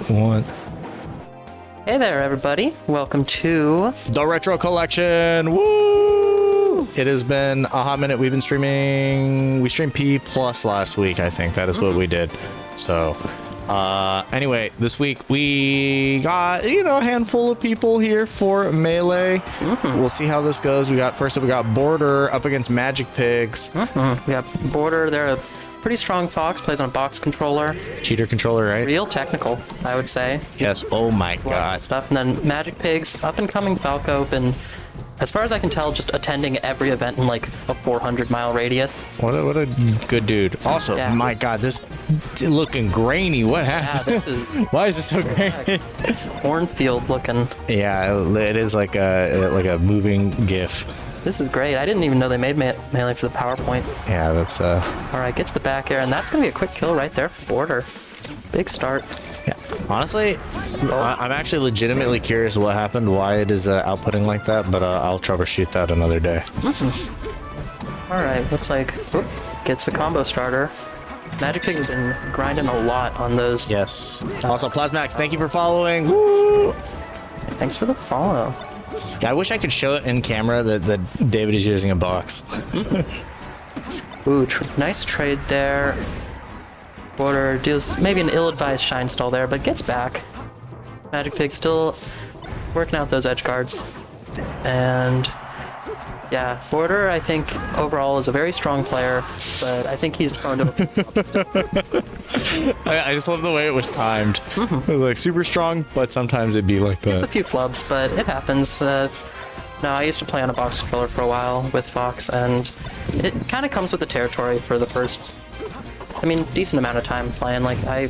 1. Hey there, everybody. Welcome to The Retro Collection. Woo! It has been a hot minute. We've been streaming. We streamed P Plus last week, I think. That is what we did. So, anyway, this week we got, a handful of people here for Melee. We'll see how this goes. First up, we got Border up against Magic Pigs. We got Border. They're a pretty strong Fox, plays on a box controller. Cheater controller, right? Real technical, I would say. Yes. Oh my A lot of god. stuff. And then Magic Pigs, up and coming Falco, been, as far as I can tell, just attending every event in like a 400-mile radius. What a good dude. Also, Yeah. my god, this looking grainy. What Yeah, happened? this is Why is it so grainy? cornfield looking. Yeah, it is like a moving GIF. This is great. I didn't even know they made Melee for the PowerPoint. Yeah, that's All right, gets the back air, and that's going to be a quick kill right there for Border. Big start. yeah. Honestly, I'm actually legitimately curious what happened, why it is outputting like that, but I'll troubleshoot that another day. All right, looks like gets the combo starter. Magic Pig has been grinding a lot on those. Yes. Also, Plasmax, thank you for following. Woo! Thanks for the follow. I wish I could show it in camera that David is using a box. Ooh, nice trade there. Border deals maybe an ill-advised shine stall there, but gets back. Magic Pig still working out those edge guards. And yeah, Border, I think, overall is a very strong player, but I think he's prone to... I just love the way it was timed. It was like super strong, but sometimes it'd be like that. It's a few flubs, but it happens. No, I used to play on a box controller for a while with Fox, and it kind of comes with the territory for the first, decent amount of time playing. Like, I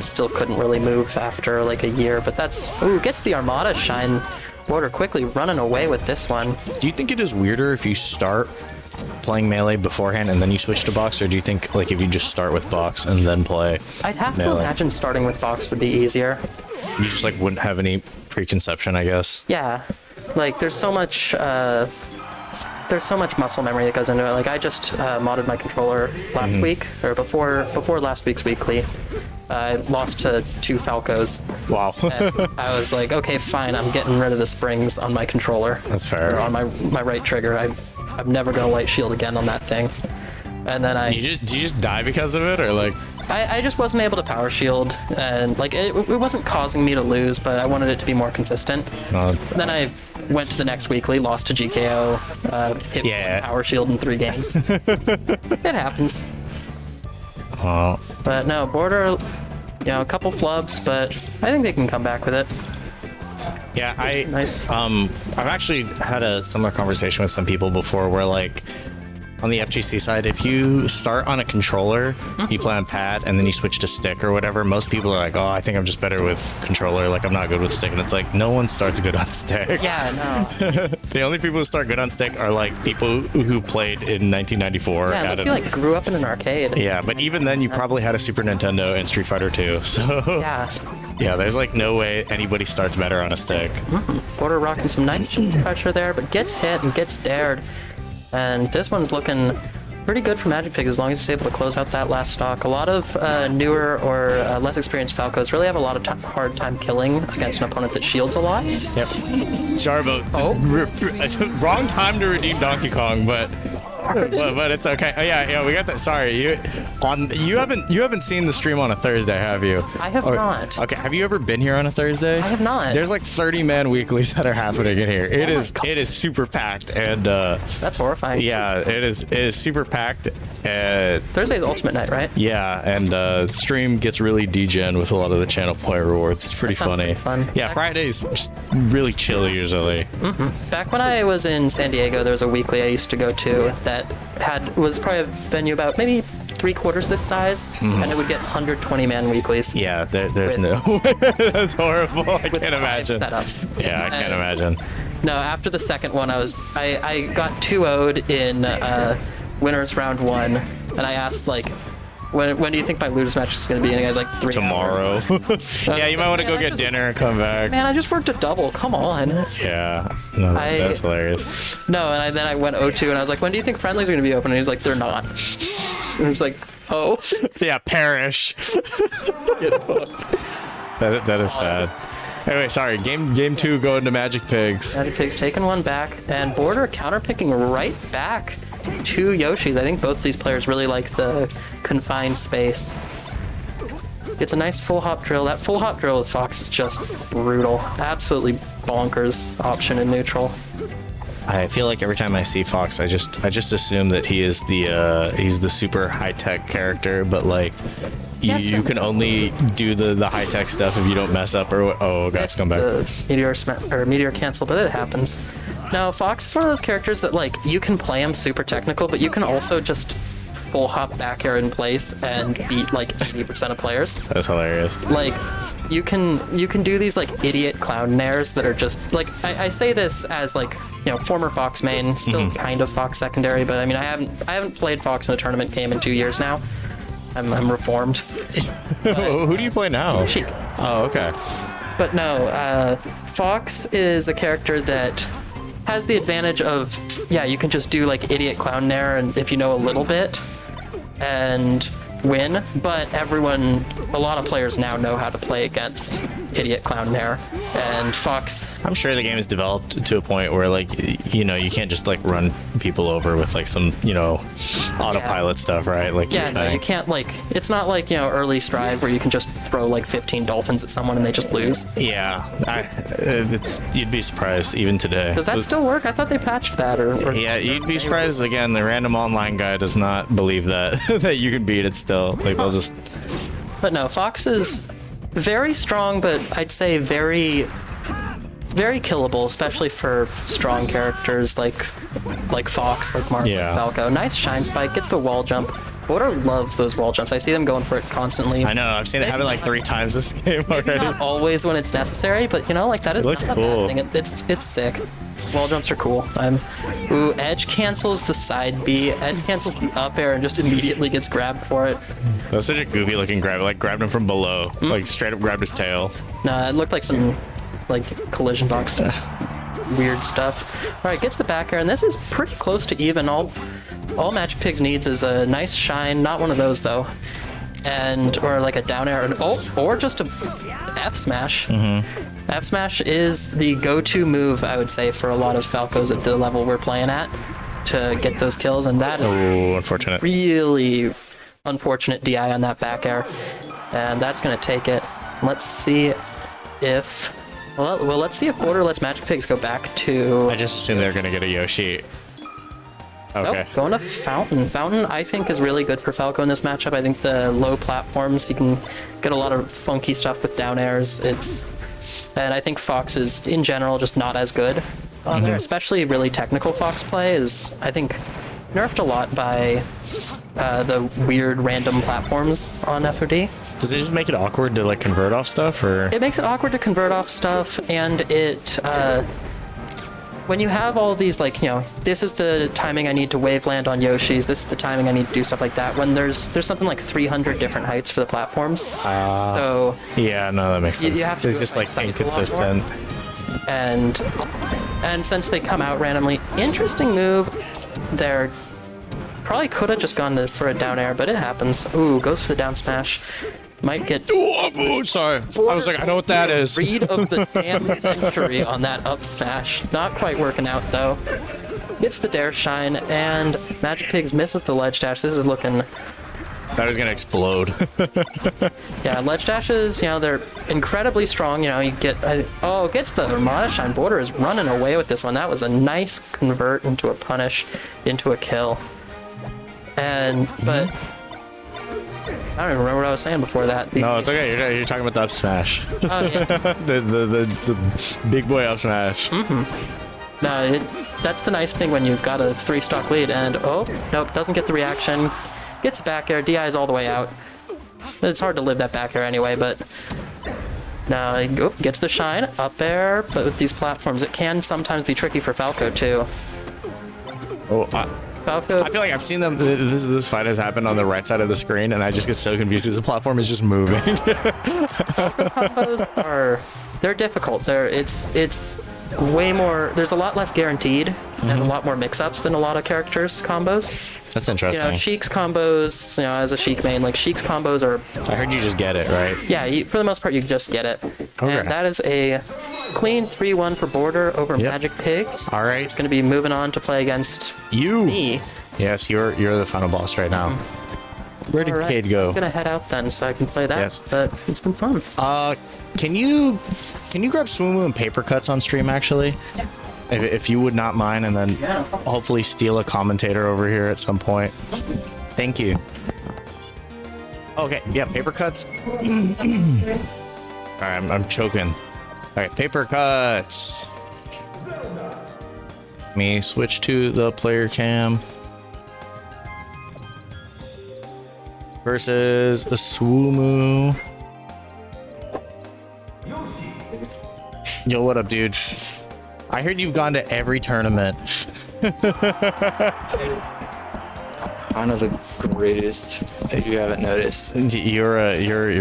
still couldn't really move after like a year, but that's... Ooh, gets the Armada shine. Border quickly running away with this one. Do you think it is weirder if you start playing Melee beforehand and then you switch to box, or do you think like if you just start with box and then play I'd have Melee? to imagine starting with Fox would be easier. You just like wouldn't have any preconception, I guess. Yeah, like there's so much muscle memory that goes into it. Like I just modded my controller last week, or before last week's weekly. I lost to 2 Falcos. Wow. And I was like, okay, fine, I'm getting rid of the springs on my controller. That's fair. Or on my right trigger. I'm never gonna light shield again on that thing. And then Did you just die because of it, or like? I just wasn't able to power shield, and like it wasn't causing me to lose, but I wanted it to be more consistent. Then I went to the next weekly, lost to GKO, hit Yeah. power shield in 3 games. It happens. Well, But no, Border, a couple flubs, but I think they can come back with it. yeah, Nice. I've actually had a similar conversation with some people before, where like on the FGC side, if you start on a controller, you play on pad, and then you switch to stick or whatever, most people are like, oh, I think I'm just better with controller, like I'm not good with stick. And it's like, no one starts good on stick. Yeah, no. The only people who start good on stick are like people who played in 1994. Yeah, unless you like grew up in an arcade. Yeah, but even then, you probably had a Super Nintendo and Street Fighter 2. So Yeah. yeah, there's like no way anybody starts better on a stick. Border rocking some nice pressure there, but gets hit and gets dared. And this one's looking pretty good for Magic Pig as long as he's able to close out that last stock. A lot of newer or less experienced Falcos really have a lot of hard time killing against an opponent that shields a lot. Yep. Jarbo. Oh, wrong time to redeem Donkey Kong, but it's okay. Oh, yeah, we got that. Sorry, you haven't seen the stream on a Thursday, have you? I have not. Okay, have you ever been here on a Thursday? I have not. There's like 30-man weeklies that are happening in here. Oh my God. It is super packed, and That's horrifying. yeah, it is super packed. Thursday's Ultimate Night, right? Yeah, and stream gets really degen with a lot of the channel point rewards. It's pretty That sounds funny. pretty fun. Yeah, Friday's just really chill usually. Back when I was in San Diego, there was a weekly I used to go to that was probably a venue about maybe 3/4 this size, and it would get 120-man weeklies. Yeah, there's With- no. That's horrible. I with can't 5 imagine. setups. Yeah, I can't imagine. No, after the second one, I got 2-0'd in winners round 1, and I asked like, when do you think my Ludus match is going to be? And the guy's like 3 Tomorrow. hours. Yeah, you might want to go Man, I get just- dinner and come back. Man, I just worked a double. Come on. Yeah, no, that's hilarious. No, and then I went 0-2, and I was like, when do you think friendlies are going to be open? And he's like, they're not. And it's like, oh. Yeah, perish. Get fucked. That is sad. Anyway, sorry. Game 2 going to Magic Pigs. Magic Pigs taking one back, and Border counterpicking right back to Yoshi's. I think both these players really like the confined space. It's a nice full hop drill. That full hop drill with Fox is just brutal. Absolutely bonkers option in neutral. I feel like every time I see Fox, I just assume that he is he's the super high tech character, but like you can only do the high tech stuff if you don't mess up or guys come back. The meteor cancel, but it happens. Now Fox is one of those characters that like you can play him super technical, but you can also just full hop back air in place and beat like 80% of players. That's hilarious. Like you can do these like idiot clown nairs that are just like I say this as like, you know, former Fox main, still kind of Fox secondary, but I mean I haven't played Fox in a tournament game in 2 years now. I'm reformed. Who do you play now? Sheik. Oh, okay. But no, Fox is a character that has the advantage of, yeah, you can just do like idiot clown nair and if you know a little bit and win, but a lot of players now know how to play against idiot clown nair, and Fox. I'm sure the game is developed to a point where like you can't just like run people over with like some autopilot stuff, right? Like Yeah, no, you can't like. It's not like early Strive where you can just throw like 15 dolphins at someone and they just lose. Yeah, you'd be surprised even today. Does that still work? I thought they patched that, or yeah, you'd be surprised. Again, the random online guy does not believe that that you can beat it still. Like they'll just. But no, Fox is very strong, but I'd say very, very killable, especially for strong characters like Fox, like Mark, Yeah. like Falco. Nice shine spike, gets the wall jump. Border loves those wall jumps. I see them going for it constantly. I know. I've seen it happen like 3 times this game already. Not always when it's necessary, but like that is It looks not a cool. bad thing. It's sick. Wall jumps are cool. Ooh, Edge cancels the side B. Edge cancels the up air and just immediately gets grabbed for it. That was such a goofy looking grab. Like grabbed him from below. Like straight up grabbed his tail. Nah, it looked like some collision box weird stuff. All right, gets the back air, and this is pretty close to even. All Magic Pigs needs is a nice shine, not one of those though, or like a down air, or just a F smash. F smash is the go-to move, I would say, for a lot of Falcos at the level we're playing at to get those kills, and that is Oh, unfortunate. really unfortunate DI on that back air, and that's gonna take it. Let's see if let's see if Border lets Magic Pigs go back to. I just assumed they're gonna get a Yoshi. Okay. Nope, going to Fountain. Fountain, I think, is really good for Falco in this matchup. I think the low platforms, you can get a lot of funky stuff with down airs. And I think Fox is, in general, just not as good on there. Especially really technical Fox play is, I think, nerfed a lot by the weird random platforms on FOD. Does it just make it awkward to like convert off stuff, or? It makes it awkward to convert off stuff, and it when you have all these this is the timing I need to wave land on Yoshi's, this is the timing I need to do stuff like that, when there's something like 300 different heights for the platforms. So Yeah, no, that makes sense. you have to It's do it just by like cycle a lot inconsistent. and since they come out randomly, interesting move. There probably could have just gone for a down air, but it happens. Ooh, goes for the down smash. Might get Oh, sorry. I was like, I know what that is. read of the damn century on that up smash. Not quite working out though. Gets the dare shine, and Magic Pigs misses the ledge dash. This is looking. That was gonna explode. Yeah, ledge dashes, they're incredibly strong. You get. Gets the Armada Shine. Border is running away with this one. That was a nice convert into a punish, into a kill. But. I don't even remember what I was saying before that. No, it's okay. You're talking about the up smash. Oh, yeah. the big boy up smash. No, that's the nice thing when you've got a 3-stock lead, and nope, doesn't get the reaction. Gets back air, DI is all the way out. It's hard to live that back air anyway, but no, gets the shine, up air, but with these platforms it can sometimes be tricky for Falco too. Falco, I feel like I've seen them. This fight has happened on the right side of the screen, and I just get so confused because the platform is just moving. combos they're difficult. It's way more. There's a lot less guaranteed and a lot more mix-ups than a lot of characters combos. That's You interesting. know, Sheik's combos. You know, as a Sheik main, like Sheik's combos are. I heard you just get it, right? Yeah, for the most part, you can just get it. Okay. And that is a clean 3-1 for Border over Yep. Magic Pigs. All right. Going to be moving on to play against You. me. Yes, you're the final boss right now. Where did All right, Cade go? I'm gonna head out then, so I can play that. Yes. But it's been fun. Can you grab Swoomoo and paper cuts on stream actually? If you would not mind, and then Yeah. hopefully steal a commentator over here at some point. Thank you. Okay, yeah, paper cuts. All right, I'm choking. All right, paper cuts. Let me switch to the player cam. Versus a Swoomoo. Yo, what up, dude? I heard you've gone to every tournament. Kind of the greatest, if you haven't noticed. You're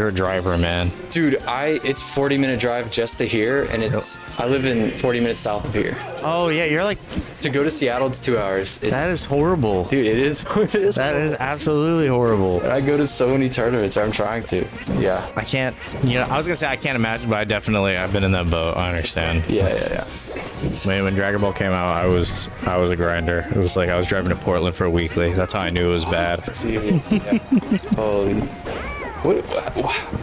a driver, man. Dude, it's 40-minute drive just to here, and I live in 40 minutes south of here. Oh yeah, you're like, To go to Seattle, it's 2 hours. that is horrible. Dude, it is what it is. That is absolutely horrible. I go to so many tournaments. I'm trying to. Yeah. I can't, I was gonna say I can't imagine, but I've been in that boat. I understand. Yeah. When Dragon Ball came out, I was a grinder. It was like I was driving to Portland for a weekly. That's how I knew it was bad. Dude, yeah. Holy.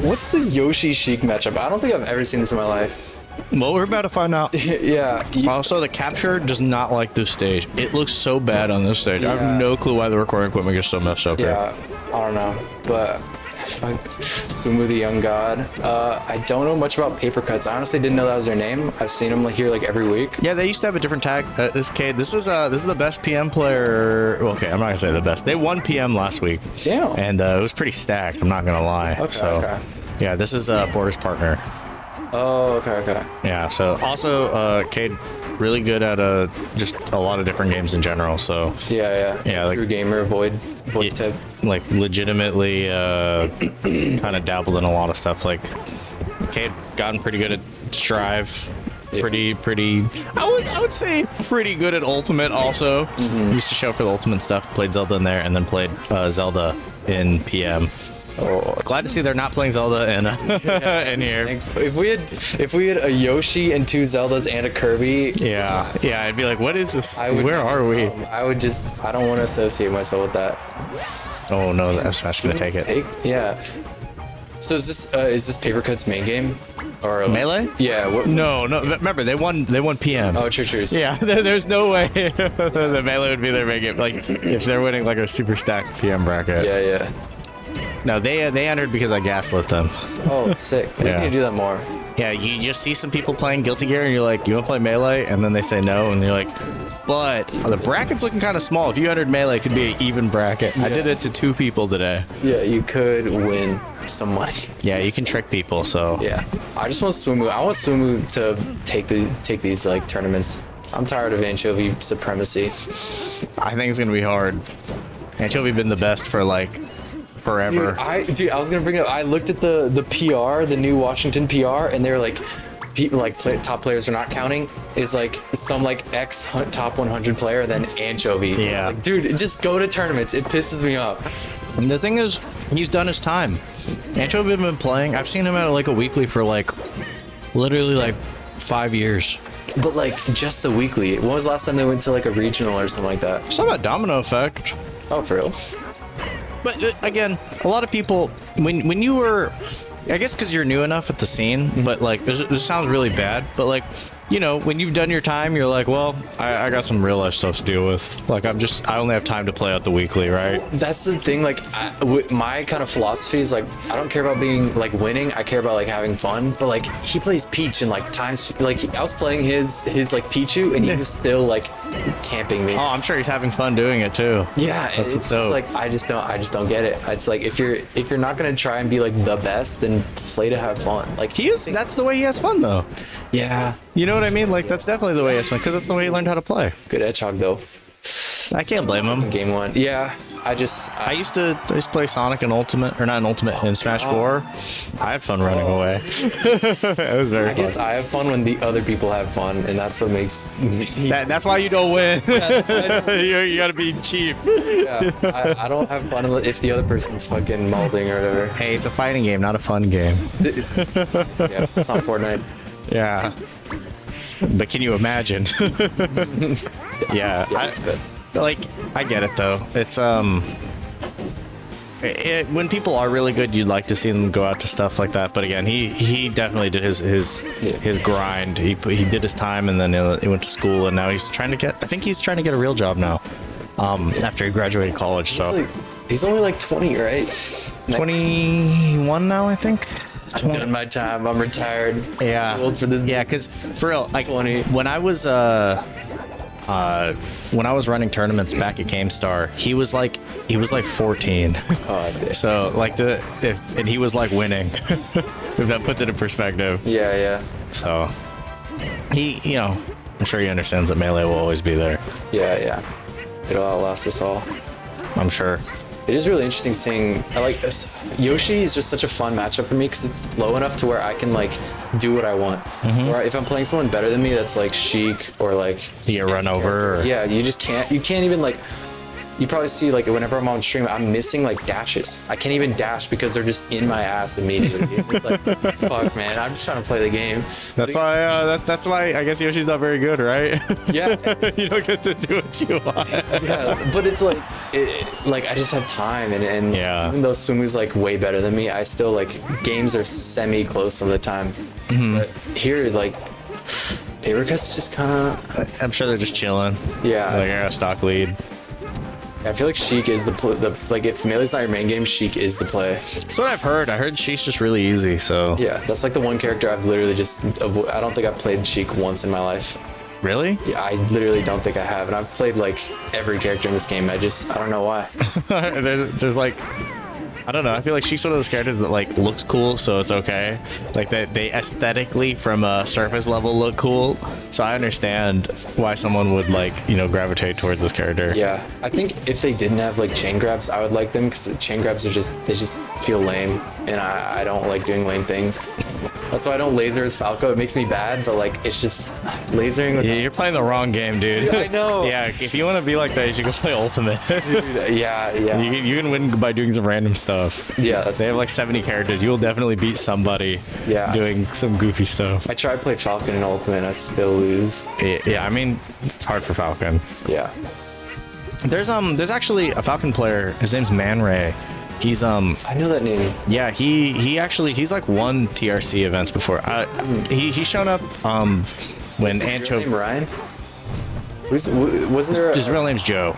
What's the Yoshi Sheik matchup? I don't think I've ever seen this in my life. Well, we're about to find out. Yeah. Also, the capture does not like this stage. It looks so bad on this stage. I Yeah. have no clue why the recording equipment gets so messed up here. Yeah, I don't know, but Sumu the Young God. I don't know much about Paper Cuts. I honestly didn't know that was their name. I've seen them here like every week. Yeah, they used to have a different tag. This is the best PM player. Well, okay, I'm not gonna say the best. They won PM last week. Damn. And it was pretty stacked. I'm not gonna lie. Okay. Yeah, this is Border's partner. Oh, okay. Yeah. So also, Cade, really good at just a lot of different games in general. So Yeah. Yeah, like- True gamer, void type. like legitimately kind of dabbled in a lot of stuff. Like Cade gotten pretty good at Strive. Yeah. Pretty. I would say pretty good at Ultimate. Also, used to show up for the Ultimate stuff. Played Zelda in there, and then played Zelda in PM. Oh, Glad to see they're not playing Zelda in here. if we had a Yoshi and 2 Zeldas and a Kirby, Yeah, I'd be like, what is this? I would. Where are we? I don't want to associate myself with that. Oh no, the F Smash gonna take it. Yeah. So is this Paper Cuts main game or Melee? Yeah. No. Remember, they won PM. Oh, true. Yeah, there's no way the Melee would be their big game. Like if they're winning like a super stacked PM bracket. Yeah. No, they entered because I gaslit them. Oh, sick. We Yeah. need to do that more. Yeah, you just see some people playing Guilty Gear and you're like, you want to play Melee? And then they say no, and you're like, but the bracket's looking kind of small. If you entered Melee, it could be an even bracket. I did it to 2 people today. Yeah, you could win some money. Yeah, you can trick people, so. Yeah. I just want Sumu. I want Sumu to take these like tournaments. I'm tired of anchovy supremacy. I think it's going to be hard. Anchovy been the best for like forever. Dude, I was gonna bring it up. I looked at the PR, the new Washington PR, and they're like, people like top players are not counting. Is like some like top 100 player, then Anchovy. Yeah. It's like, dude, just go to tournaments. It pisses me off. And the thing is, he's done his time. Anchovy been playing. I've seen him at like a weekly for like literally like 5 years. But like just the weekly. When was the last time they went to like a regional or something like that? It's not about domino effect. Oh, for real? But again, a lot of people, when you were, I guess because you're new enough at the scene, but like, this sounds really bad, but like, you know, when you've done your time, you're like, well, I got some real life stuff to deal with. Like, I only have time to play out the weekly, right? That's the thing. Like, my kind of philosophy is like, I don't care about being like winning. I care about like having fun. But like, he plays Peach and like times, like I was playing his like Pichu, and he was still like camping me. Oh, I'm sure he's having fun doing it too. Yeah, That's it's dope. like I just don't get it. It's like if you're not gonna try and be like the best, then play to have fun. Like That's the way he has fun though. yeah, You know what I mean? Like, that's definitely the way he has fun, because that's the way he learned how to play. good hedgehog though. I can't blame him. Game 1. Yeah. I I used to play Sonic in Ultimate, or not in Ultimate, in Smash 4. I had fun running away. It was very I guess fun. I have fun when the other people have fun, and that's what makes me. That's why you don't win. that's why I you gotta be cheap. Yeah, I don't have fun if the other person's fucking molding or whatever. Hey, it's a fighting game, not a fun game. Yeah, it's not Fortnite. Yeah. But can you imagine? Yeah. I get it though. It's when people are really good, you'd like to see them go out to stuff like that. But again, he definitely did his grind. He did his time, and then he went to school, and now he's trying to get. I think he's trying to get a real job now. After he graduated college, so He's only like 20, right? 21 now, I think. I've done my time. I'm retired. Yeah. Too old for this. Yeah, because for real, like 20. when I was running tournaments back at GameStar, he was like 14. God. So like and he was like winning. If that puts it in perspective. Yeah, yeah, So I'm sure he understands that Melee will always be there. yeah, yeah. It'll outlast us all. I'm sure. It is really interesting seeing. I like this. Yoshi is just such a fun matchup for me because it's slow enough to where I can like do what I want. Or if I'm playing someone better than me, that's like Sheik or like You get run over. Or, yeah, you can't even like. You probably see like whenever I'm on stream, I'm missing like dashes. I can't even dash because they're just in my ass immediately. It's like, fuck, man, I'm just trying to play the game. That's why. That's why I guess Yoshi's not very good, right? Yeah. You don't get to do what you want. Yeah, but it's like, like I just have time, and Yeah. even though Sumu's like way better than me, I still like games are semi close all the time. But here, like, Paper Cut's just kind of I'm sure they're just chilling. yeah. Like I got a stock lead. I feel like Sheik is the like if Melee's not your main game, Sheik is the play. That's what I've heard. I heard she's just really easy. So Yeah, that's like the one character I've literally just. I don't think I've played Sheik once in my life. really, Yeah, I literally don't think I have, and I've played like every character in this game. I don't know why. there's like. I don't know. I feel like she's one of those characters that like looks cool, so it's okay. Like they aesthetically from a surface level look cool, so I understand why someone would like gravitate towards this character. Yeah, I think if they didn't have like chain grabs, I would like them because chain grabs are they just feel lame, and I don't like doing lame things. That's why I don't laser as Falco. It makes me bad, but like it's just lasering. Yeah, you're playing the wrong game, dude. Yeah, I know. Yeah, if you want to be like that, you should go play Ultimate. Yeah, yeah, you can win by doing some random stuff. yeah. That's They have like 70 characters. You will definitely beat somebody Yeah. doing some goofy stuff. I try to play Falcon in Ultimate, and I still lose. Yeah, I mean, it's hard for Falcon. Yeah. There's actually a Falcon player. His name's Man Ray. He's I know that name. yeah, he's like won TRC events before. He's shown up when Is Ancho. your name Ryan? Wasn't there? His real name's Joe.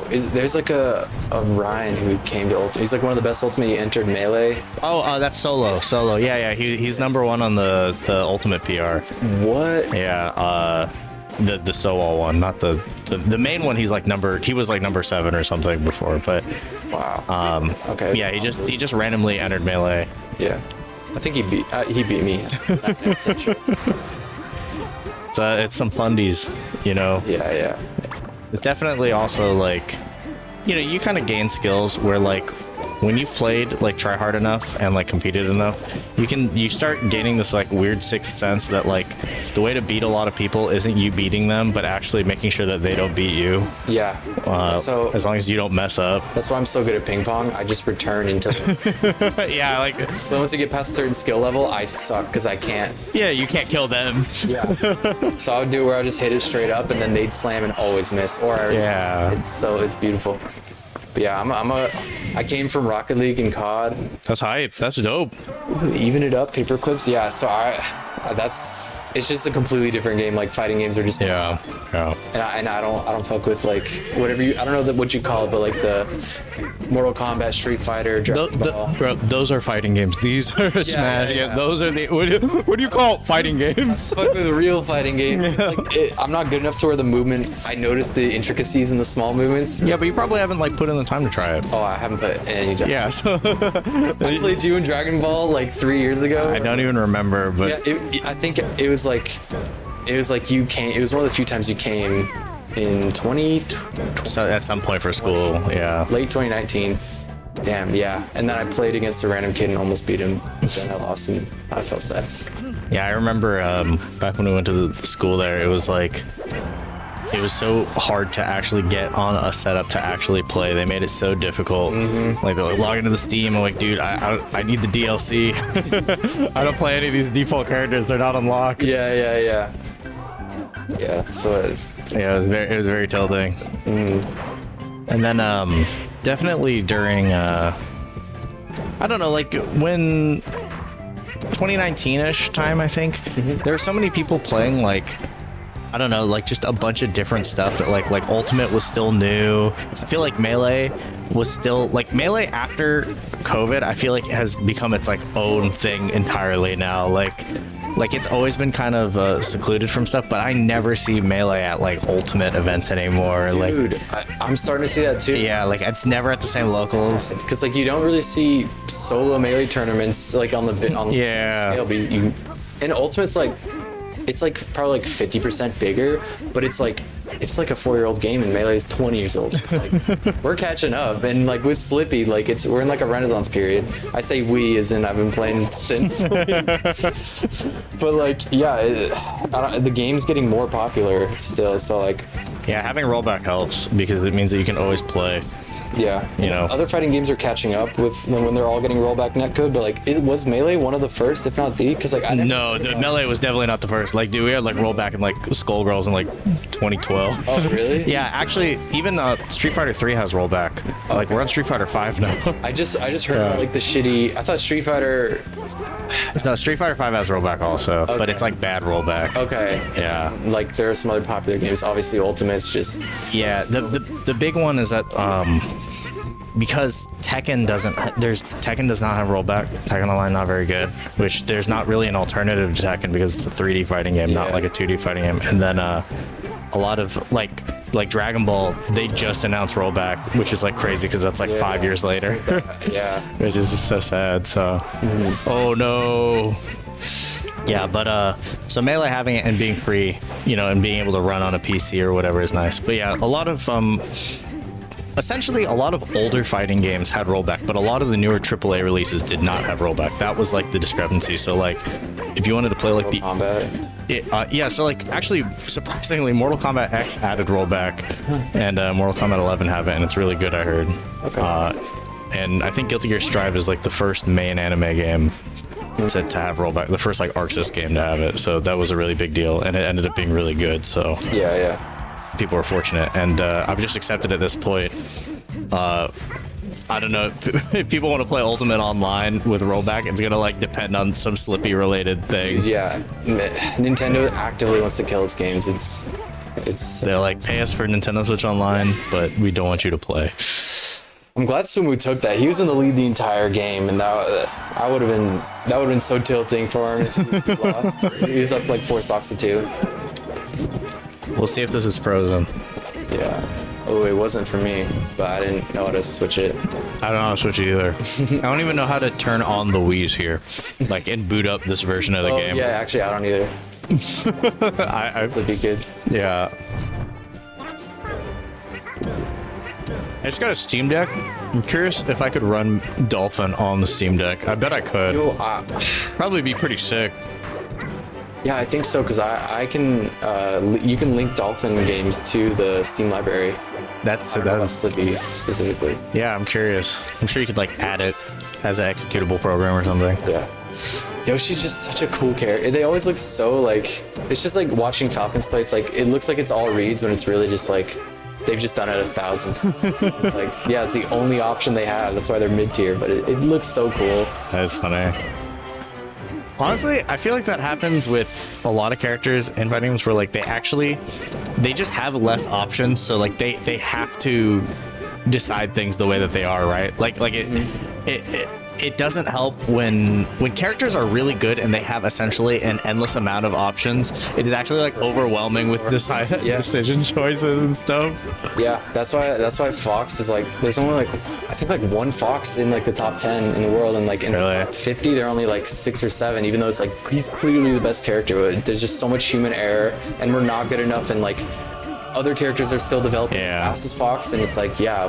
There's like a Ryan who came to Ultimate. He's like one of the best Ultimate. He entered Melee. Oh, that's Solo. Yeah. He's number one on the Ultimate PR. What? Yeah. The Sowal one, not the main one. He was like number 7 or something before, but Wow. Okay. yeah, he just randomly entered Melee. Yeah. I think he beat me. 99% sure. It's some fundies, Yeah, yeah. It's definitely also like, you kind of gain skills where like when you've played like try hard enough and like competed enough, you start gaining this like weird sixth sense that like the way to beat a lot of people isn't you beating them, but actually making sure that they don't beat you. Yeah. So As long as you don't mess up. that's why I'm so good at ping pong. I just return until. Yeah, like But once you get past a certain skill level, I suck because I can't. yeah, you can't kill them. Yeah. So I would do where I just hit it straight up and then they'd slam and always miss. Yeah. It's beautiful. But yeah, I came from Rocket League and COD. That's hype. That's dope. Even it up, paper clips. Yeah. So it's just a completely different game. Like fighting games are just Yeah. And I don't fuck with like whatever I don't know what you call it, but like the Mortal Kombat, Street Fighter, Dragon Ball. Bro, those are fighting games. These are Smash. yeah. Those are the what do you call it? Fighting games? Fuck with a real fighting game. I'm not good enough to where the movement. I notice the intricacies in the small movements. Yeah, but you probably haven't like put in the time to try it. Oh, I haven't put any time. Yeah, so I played you in Dragon Ball like 3 years ago. I don't even remember, but Yeah, I think it was like you came. It was one of the few times you came in 20 So at some point for school, yeah. late 2019. Damn, yeah. And then I played against a random kid and almost beat him. Then I lost and I felt sad. Yeah, I remember back when we went to the school there, it was like, it was so hard to actually get on a setup to actually play. They made it so difficult. Like, they're like, log into the Steam. I'm like, dude, I need the DLC. I don't play any of these default characters. They're not unlocked. Yeah. So it's Yeah, it was very tilting. And then definitely during I don't know, like when 2019-ish time, I think there were so many people playing, like, I don't know, like just a bunch of different stuff that like Ultimate was still new. I feel like Melee was still like Melee after COVID. I feel like it has become its like own thing entirely now. Like it's always been kind of secluded from stuff, but I never see Melee at like Ultimate events anymore. dude. I'm starting to see that too. Yeah, like it's never at the same locals. Because like you don't really see solo Melee tournaments like on Yeah. scale, because you and Ultimate's like it's like probably like 50% bigger, but it's like a 4-year-old game and Melee is 20 years old. Like, we're catching up, and like with Slippy, like we're in like a renaissance period. I say we as in I've been playing since. But like yeah, the game's getting more popular still. So like Yeah, having rollback helps because it means that you can always play. yeah, You know. other fighting games are catching up with when they're all getting rollback netcode. But like, was Melee one of the first, if not the? Because like I never No, Melee was definitely not the first. Like, dude, we had like rollback in like Skullgirls in like 2012. Oh really? Yeah, actually, even Street Fighter 3 has rollback. Like, we're on Street Fighter 5 now. I just heard about, like the shitty. I thought Street Fighter. No, Street Fighter 5 has rollback also, but Okay. it's like bad rollback. Okay. Yeah. Like there are some other popular games. Obviously, Ultimate's just. Yeah, the big one is that because Tekken does not have rollback. Tekken Online not very good, which there's not really an alternative to Tekken because it's a 3D fighting game, not Yeah. like a 2D fighting game. And then a lot of like Dragon Ball, they just announced rollback, which is like crazy because that's like 5 years later, Yeah. which is just so sad. So, oh no. Yeah, but so Melee having it and being free, you know, and being able to run on a PC or whatever is nice. But yeah, a lot of essentially a lot of older fighting games had rollback, but a lot of the newer AAA releases did not have rollback. That was like the discrepancy. So like, if you wanted to play like the Combat. yeah, so like actually surprisingly, Mortal Kombat X added rollback, and Mortal Kombat 11 have it, and it's really good. I heard. Okay. And I think Guilty Gear Strive is like the first main anime game to have rollback, the first like Arxis game to have it. So that was a really big deal, and it ended up being really good. So Yeah. people were fortunate, and I've just accepted at this point. I don't know if people want to play Ultimate online with rollback. It's gonna like depend on some Slippy related thing. Yeah. Nintendo actively wants to kill its games. It's. They're like, pay us for Nintendo Switch Online, but we don't want you to play. I'm glad Sumu took that. He was in the lead the entire game, and that would have been so tilting for him if he lost. He was up like 4 stocks to 2. We'll see if this is frozen. Yeah. Oh, it wasn't for me, but I didn't know how to switch it. I don't know how to switch it either. I don't even know how to turn on the Wii's here, like, and boot up this version of the Oh, game. yeah, actually, I don't either. That'd be good. Yeah. I just got a Steam Deck. I'm curious if I could run Dolphin on the Steam Deck. I bet I could. Yo, Probably be pretty sick. yeah, I think so, because I can, you can link Dolphin games to the Steam library. That's That's Slippy specifically. yeah. I'm curious. I'm sure you could like add it as an executable program or something. Yeah. Yoshi's just such a cool character. They always look so like, it's just like watching Falcons play. It's like, it looks like it's all reads when it's really just like, they've just done it 1,000 times. It's like, yeah, it's the only option they have. That's why they're mid-tier, but it looks so cool. That is funny. Honestly, I feel like that happens with a lot of characters in fighting games where like they just have less options, so like they have to decide things the way that they are, right? Like it doesn't help when characters are really good and they have essentially an endless amount of options. It is actually like overwhelming with decision choices and stuff. Yeah, that's why Fox is like, there's only like, I think like one Fox in like the top 10 in the world, and like in Really? the top 50 they're only like 6 or 7, even though it's like he's clearly the best character, but there's just so much human error, and we're not good enough in like other characters are still developing Yeah. as fast as Fox, and it's like, yeah,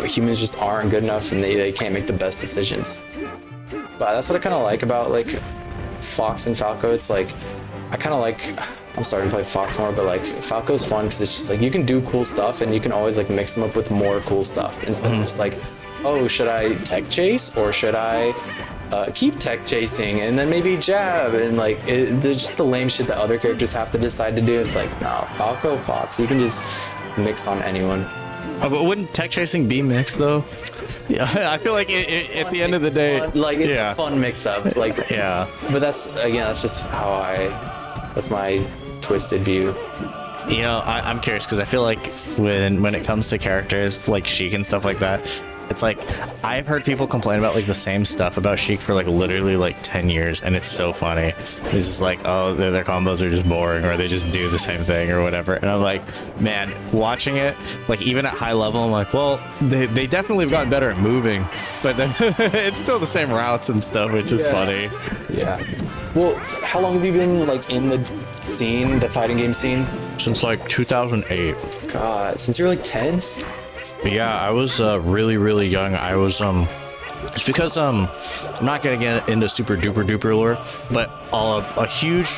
humans just aren't good enough, and they can't make the best decisions. But that's what I kind of like about like Fox and Falco. It's like I kind of like. I'm starting to play Fox more, but like Falco's fun because it's just like you can do cool stuff, and you can always like mix them up with more cool stuff instead of just like, oh, should I tech chase or should I keep tech chasing and then maybe jab, and like there's just the lame shit that other characters have to decide to do. It's like, no, Falco, Fox, you can just mix on anyone. Oh, but wouldn't tech chasing be mixed though? Yeah, I feel like at the end of the day, Like it's yeah. a fun mix up. Like yeah. But that's just that's my twisted view. You know, I'm curious because I feel like when it comes to characters like Sheik and stuff like that, it's like I've heard people complain about like the same stuff about Sheik for like literally like 10 years, and it's so funny. It's just like, oh, their combos are just boring, or they just do the same thing or whatever. And I'm like, man, watching it, like even at high level, I'm like, well, they definitely have gotten better at moving, but then it's still the same routes and stuff, which is funny. Yeah. Well, how long have you been like in the scene, the fighting game scene? Since like 2008. God, since you were like 10? But yeah, I was really, really young. I was it's because I'm not gonna get into super duper duper lore, but a huge.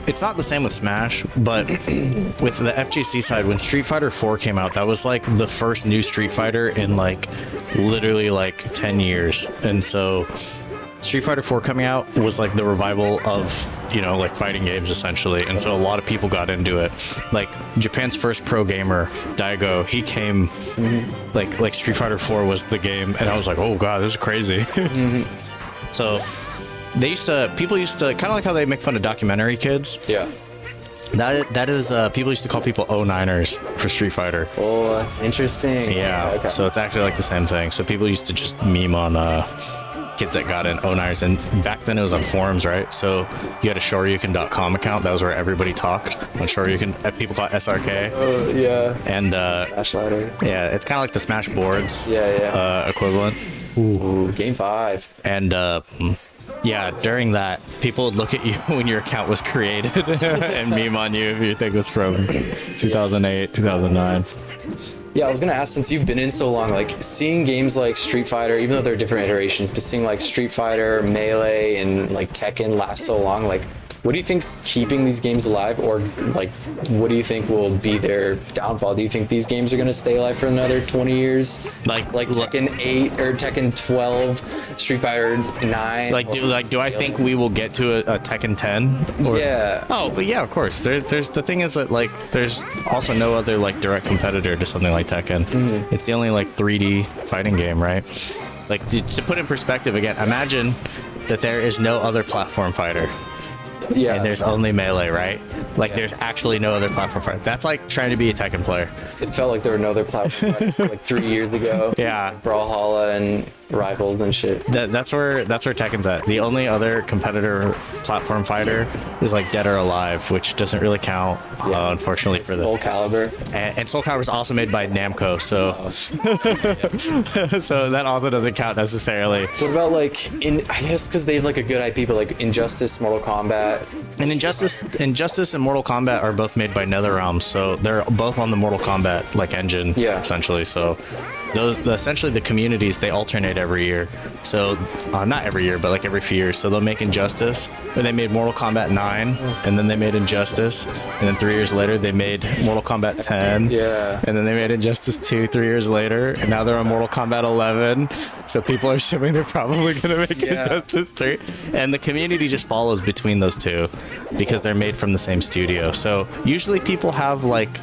It's not the same with Smash, but with the FGC side, when Street Fighter 4 came out, that was like the first new Street Fighter in like literally like 10 years, and so Street Fighter 4 coming out was like the revival of, you know, like fighting games essentially, and so a lot of people got into it. Like Japan's first pro gamer, Daigo, he came like Street Fighter 4 was the game, and I was like, oh god, this is crazy. So people used to kind of like how they make fun of documentary kids. Yeah. That is people used to call people 09ers for Street Fighter. Oh, that's interesting. Yeah. Okay. So it's actually like the same thing. So people used to just meme on kids that got in 09ers, and back then it was on forums, right? So you had a Shoryuken.com account. That was where everybody talked on Shoryuken. People call it SRK. Oh, yeah. And Smash Ladder. yeah, it's kind of like the Smash Boards equivalent. Ooh, Game 5. And yeah, during that, people would look at you when your account was created and meme on you if you think it was from 2008, 2009. Yeah, I was gonna ask, since you've been in so long, like seeing games like Street Fighter, even though they're different iterations, but seeing like Street Fighter, Melee, and like Tekken last so long, like what do you think's keeping these games alive, or like what do you think will be their downfall? Do you think these games are gonna stay alive for another 20 years? Like Tekken 8 or Tekken 12, Street Fighter 9? Do I think we will get to a Tekken 10? Or, Yeah. Oh, but yeah, of course. There's the thing is that like there's also no other like direct competitor to something like Tekken. It's the only like 3D fighting game, right? Like to put in perspective again, imagine that there is no other platform fighter. Yeah. And there's only Melee, right? Like there's actually no other platform fighter. That's like trying to be a Tekken player. It felt like there were no other platform fighters like 3 years ago. Yeah. Brawlhalla and Rivals and shit. That's where Tekken's at. The only other competitor platform fighter is like Dead or Alive, which doesn't really count, unfortunately for the. Soul Calibur. And Soul Calibur is also made by Namco, so so that also doesn't count necessarily. What about like I guess because they have like a good IP, but like Injustice, Mortal Kombat. And Injustice and Mortal Kombat are both made by NetherRealm, so they're both on the Mortal Kombat like engine, essentially. So essentially the communities, they alternate every year. So not every year, but like every few years. So they'll make Injustice, and they made Mortal Kombat 9, and then they made Injustice, and then 3 years later they made Mortal Kombat 10. Yeah. And then they made Injustice 2 3 years later, and now they're on Mortal Kombat 11. So people are assuming they're probably gonna make Injustice 3. And the community just follows between those two because they're made from the same studio. So usually people have like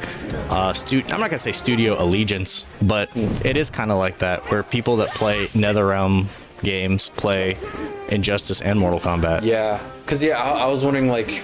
I'm not gonna say studio allegiance, but it is kind of like that, where people that play NetherRealm games play Injustice and Mortal Kombat. Yeah, because I was wondering, like,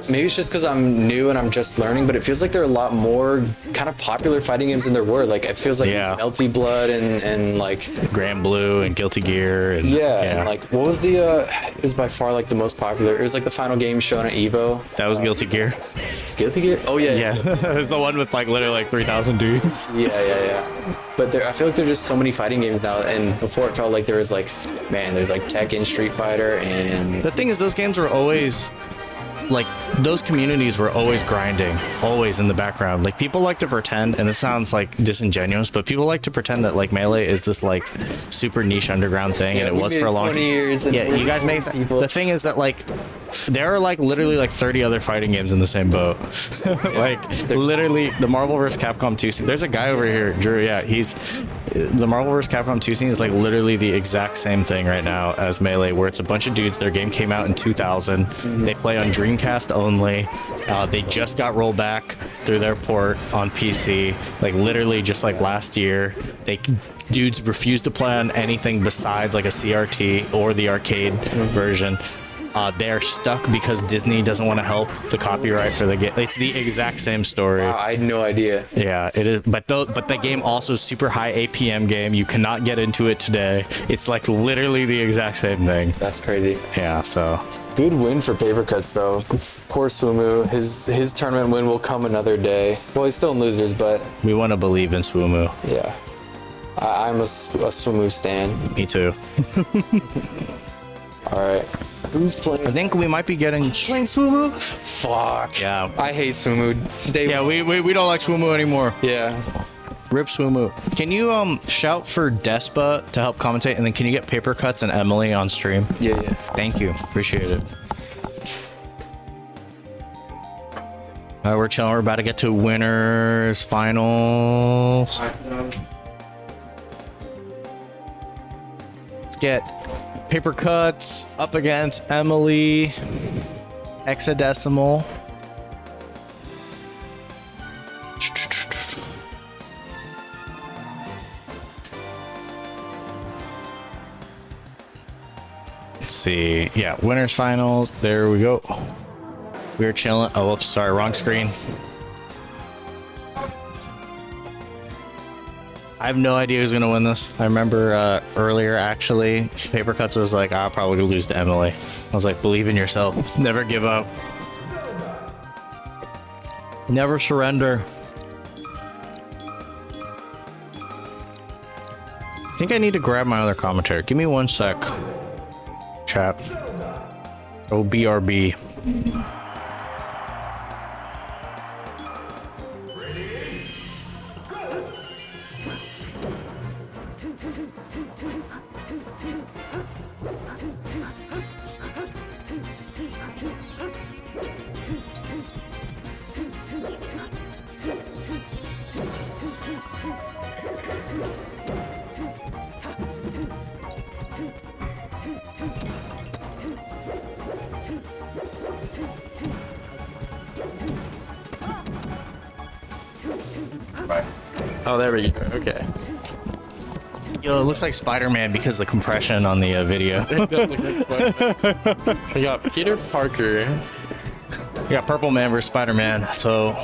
maybe it's just because I'm new and I'm just learning, but it feels like there are a lot more kind of popular fighting games than there were. Like, it feels like Melty Blood and like Grand Blue and Guilty Gear and and like what was the it was by far like the most popular. It was like the final game shown at Evo. That was Guilty Gear. It's Guilty Gear. Oh yeah. It's the one with like literally like 3,000 dudes. Yeah. But I feel like there's just so many fighting games now, and before it felt like there was like, man, there's like Tekken, Street Fighter, and the thing is, those games were always like those communities were always grinding, always in the background. Like people like to pretend, and this sounds like disingenuous, but people like to pretend that like Melee is this like super niche underground thing, and it we was made for a long 20 years and Yeah, we're you guys make people. the thing is that like there are like literally like 30 other fighting games in the same boat. Like literally the Marvel vs. Capcom 2 scene. There's a guy over here, Drew. Yeah, he's the Marvel vs. Capcom 2 scene is like literally the exact same thing right now as Melee, where it's a bunch of dudes. Their game came out in 2000. They play on Dreamcast only. They just got rolled back through their port on PC, like literally just like last year. Dudes refuse to play on anything besides like a CRT or the arcade version. They're stuck because Disney doesn't want to help the copyright for the game. It's the exact same story. Wow, I had no idea. Yeah, it is. But the game also is super high APM game. You cannot get into it today. It's like literally the exact same thing. That's crazy. Yeah. So Good win for Paper Cuts though. Poor Swumu. His tournament win will come another day. Well, he's still in losers, but we want to believe in Swumu. yeah. I'm a Swumu stan. Me too. All right. Who's playing? I think we might be getting. Playing Swumu? Fuck. Yeah. I hate Swumu. Yeah, we don't like Swumu anymore. Yeah. Rip Swumu. Can you shout for Despa to help commentate, and then can you get Paper Cuts and Emily on stream? Yeah. Thank you. Appreciate it. All right, we're chilling. We're about to get to winners finals. Let's get Paper Cuts up against Emily Hexadecimal. Let's see. Yeah, winners finals. There we go. We're chilling. Oh, whoops, sorry, wrong screen. I have no idea who's gonna win this. I remember earlier, actually, Paper Cuts was like, "I'll probably lose to Emily." I was like, "Believe in yourself. Never give up. Never surrender." I think I need to grab my other commentary. Give me 1 sec, chat. Oh, BRB. Oh, there we go. Okay. Yo, it looks like Spider-Man because of the compression on the video. That's a good question. We got Peter Parker. We got Purple Man versus Spider-Man. So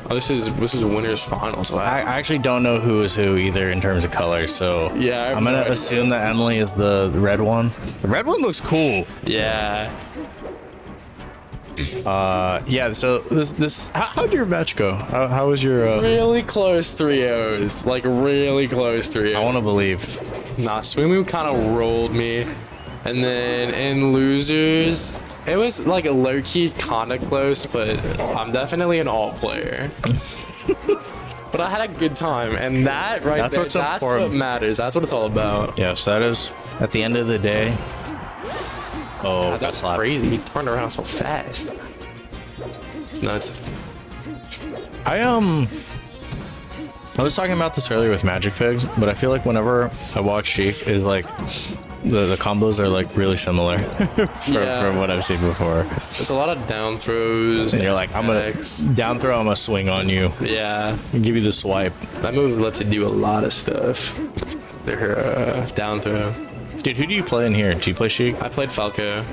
Oh, this is a winners finals. I actually don't know who is who either in terms of colors. So Yeah, I have I'm no gonna idea. assume that Emily is the red one. The red one looks cool. Yeah. Yeah. So this how'd your match go? How was your? Really close 3-0s. Like really close 3-0s. I want to believe. Nah, Swumu kind of rolled me. And then in losers, it was like low-key kind of close, but I'm definitely an alt player. But I had a good time, and that right That's there, what's that's important. what matters. That's what it's all about. Yes, that is at the end of the day. Oh, That's got slapped. crazy. He turned around so fast. It's nuts. I was talking about this earlier with Magic Pigs, but I feel like whenever I watch Sheik, is like the combos are like really similar from what I've seen before. There's a lot of down throws. And you're like, I'm gonna attacks. down throw, I'm gonna swing on you Yeah, and give you the swipe. that move lets you do a lot of stuff. Their down throw. Dude, who do you play in here? Do you play Sheik? I played Falco.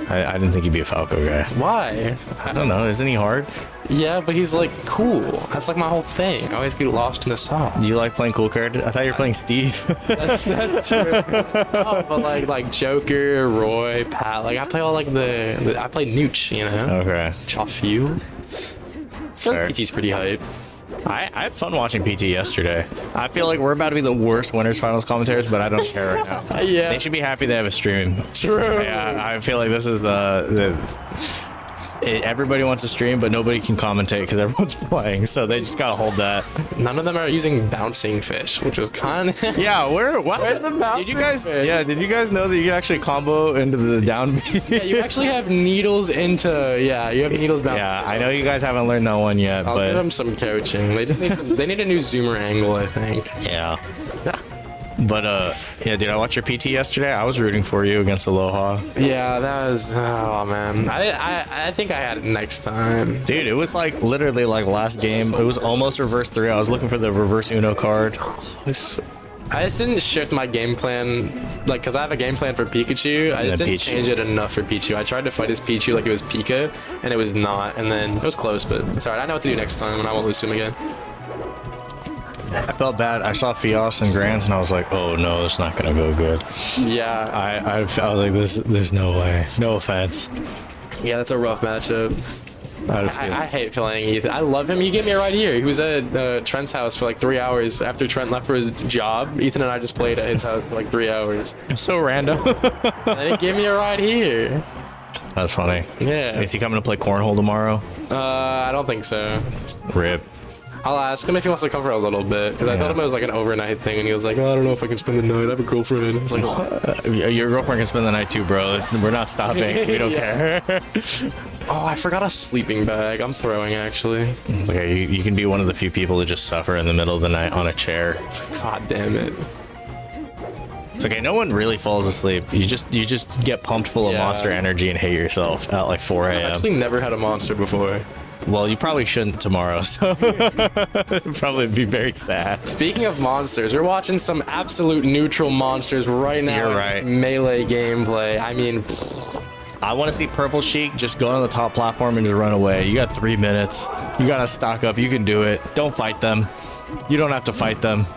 I didn't think he'd be a Falco guy. Why? I don't know. Isn't he hard? Yeah, but he's like cool. That's like my whole thing. I always get lost in the sauce. Do you like playing cool characters? I thought you were playing Steve. Oh, but like Joker, Roy, Pat. Like I play all like I play Nooch, you know. Okay. Chafu. So Fair. PT's pretty hype. I had fun watching PT yesterday. I feel like we're about to be the worst winners finals commentators, but I don't care right now. Yeah. They should be happy they have a stream. True. Yeah, I feel like this is everybody wants to stream, but nobody can commentate because everyone's playing. So they just gotta hold that. None of them are using bouncing fish, which was kind of Yeah, what? Where the Did you guys? Yeah, did you guys know that you can actually combo into the down B? Yeah, you actually have needles into. Yeah, you have needles bouncing. Yeah, I know you guys haven't learned that one yet, I'll give but them some coaching. They just need they need a new zoomer angle, I think. yeah. But yeah, dude, I watched your PT yesterday. I was rooting for you against Aloha. Yeah, that was. Oh man, I think I had it next time. Dude, it was like literally like last game. It was almost reverse 3. I was looking for the reverse Uno card. I just didn't shift my game plan, like, because I have a game plan for Pikachu. I just then didn't Pichu. change it enough for Pichu. I tried to fight his Pichu like it was Pika, and it was not. And then it was close, but it's alright. I know what to do next time, and I won't lose to him again. I felt bad. I saw Fios and Grands, and I was like, oh no, it's not gonna go good. Yeah, I was like, there's no way. No offense. yeah, that's a rough matchup. I I hate playing Ethan. I love him. He gave me a ride here. He was at Trent's house for like 3 hours after Trent left for his job. Ethan and I just played at his house for like 3 hours. so random. And then he gave me a ride here. That's funny. Yeah. Is he coming to play cornhole tomorrow? I don't think so. Rip. I'll ask him if he wants to come for a little bit. Because I told him it was like an overnight thing. And he was like, oh, I don't know if I can spend the night. I have a girlfriend. I was like, what? Your girlfriend can spend the night too, bro. We're not stopping. We don't care. Oh, I forgot a sleeping bag. I'm throwing, actually. It's okay. You can be one of the few people that just suffer in the middle of the night on a chair. God damn it. It's okay. No one really falls asleep. You just get pumped full of Yeah. monster energy and hate yourself at like 4 I've a.m. actually never had a monster before. Well, you probably shouldn't tomorrow, so it'd probably be very sad. Speaking of monsters, we're watching some absolute neutral monsters right now. You're in right. this Melee gameplay. I mean, I want to see Purple Sheik just go on the top platform and just run away. You got 3 minutes. You got to stock up. You can do it. Don't fight them. You don't have to fight them.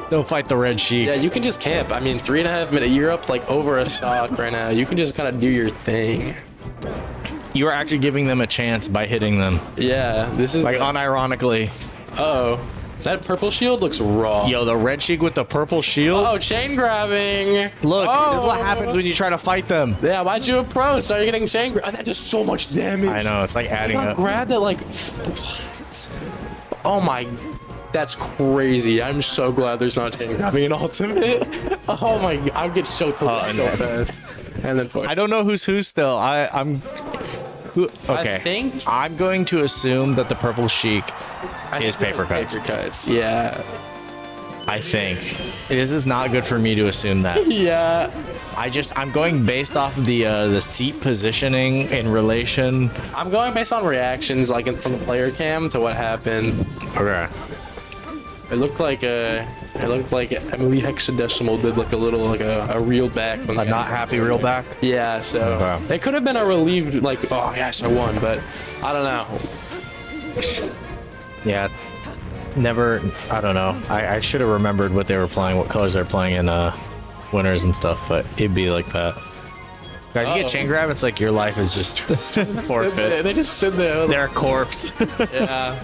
Don't fight the Red Sheik. yeah, you can just camp. I mean, 3.5 minutes. You're up like over a stock right now. You can just kind of do your thing. You are actually giving them a chance by hitting them. Yeah, this is Like, unironically. oh, that purple shield looks raw. Yo, the Red Sheik with the purple shield. Oh, chain grabbing. Look, oh. this is what happens when you try to fight them. Yeah, why'd you approach? Are you getting chain grab? That does so much damage. I know, it's like adding I up. grabbed it like what? Oh my, that's crazy. I'm so glad there's not chain grabbing an ultimate. Oh my, I would get so tilted so fast. And then I don't know who's who still. I'm. Who, okay. I think I'm going to assume that the Purple Sheik is Paper Cuts. Paper cuts, yeah. I think. This is not good for me to assume that. Yeah. I'm going based off of the seat positioning in relation. I'm going based on reactions, like from the player cam to what happened. Okay. It looked like Emily Hexadecimal did like a little like a reel back from A not happy reel back. Yeah, so Okay. it could have been a relieved like, oh yes, I won, but I don't know. Yeah. Never. I don't know. I should have remembered what they were playing, what colors they're playing in winners and stuff, but it'd be like that. God, you get chain grab, it's like your life is just forfeit. They just stood there. They're a corpse. Yeah.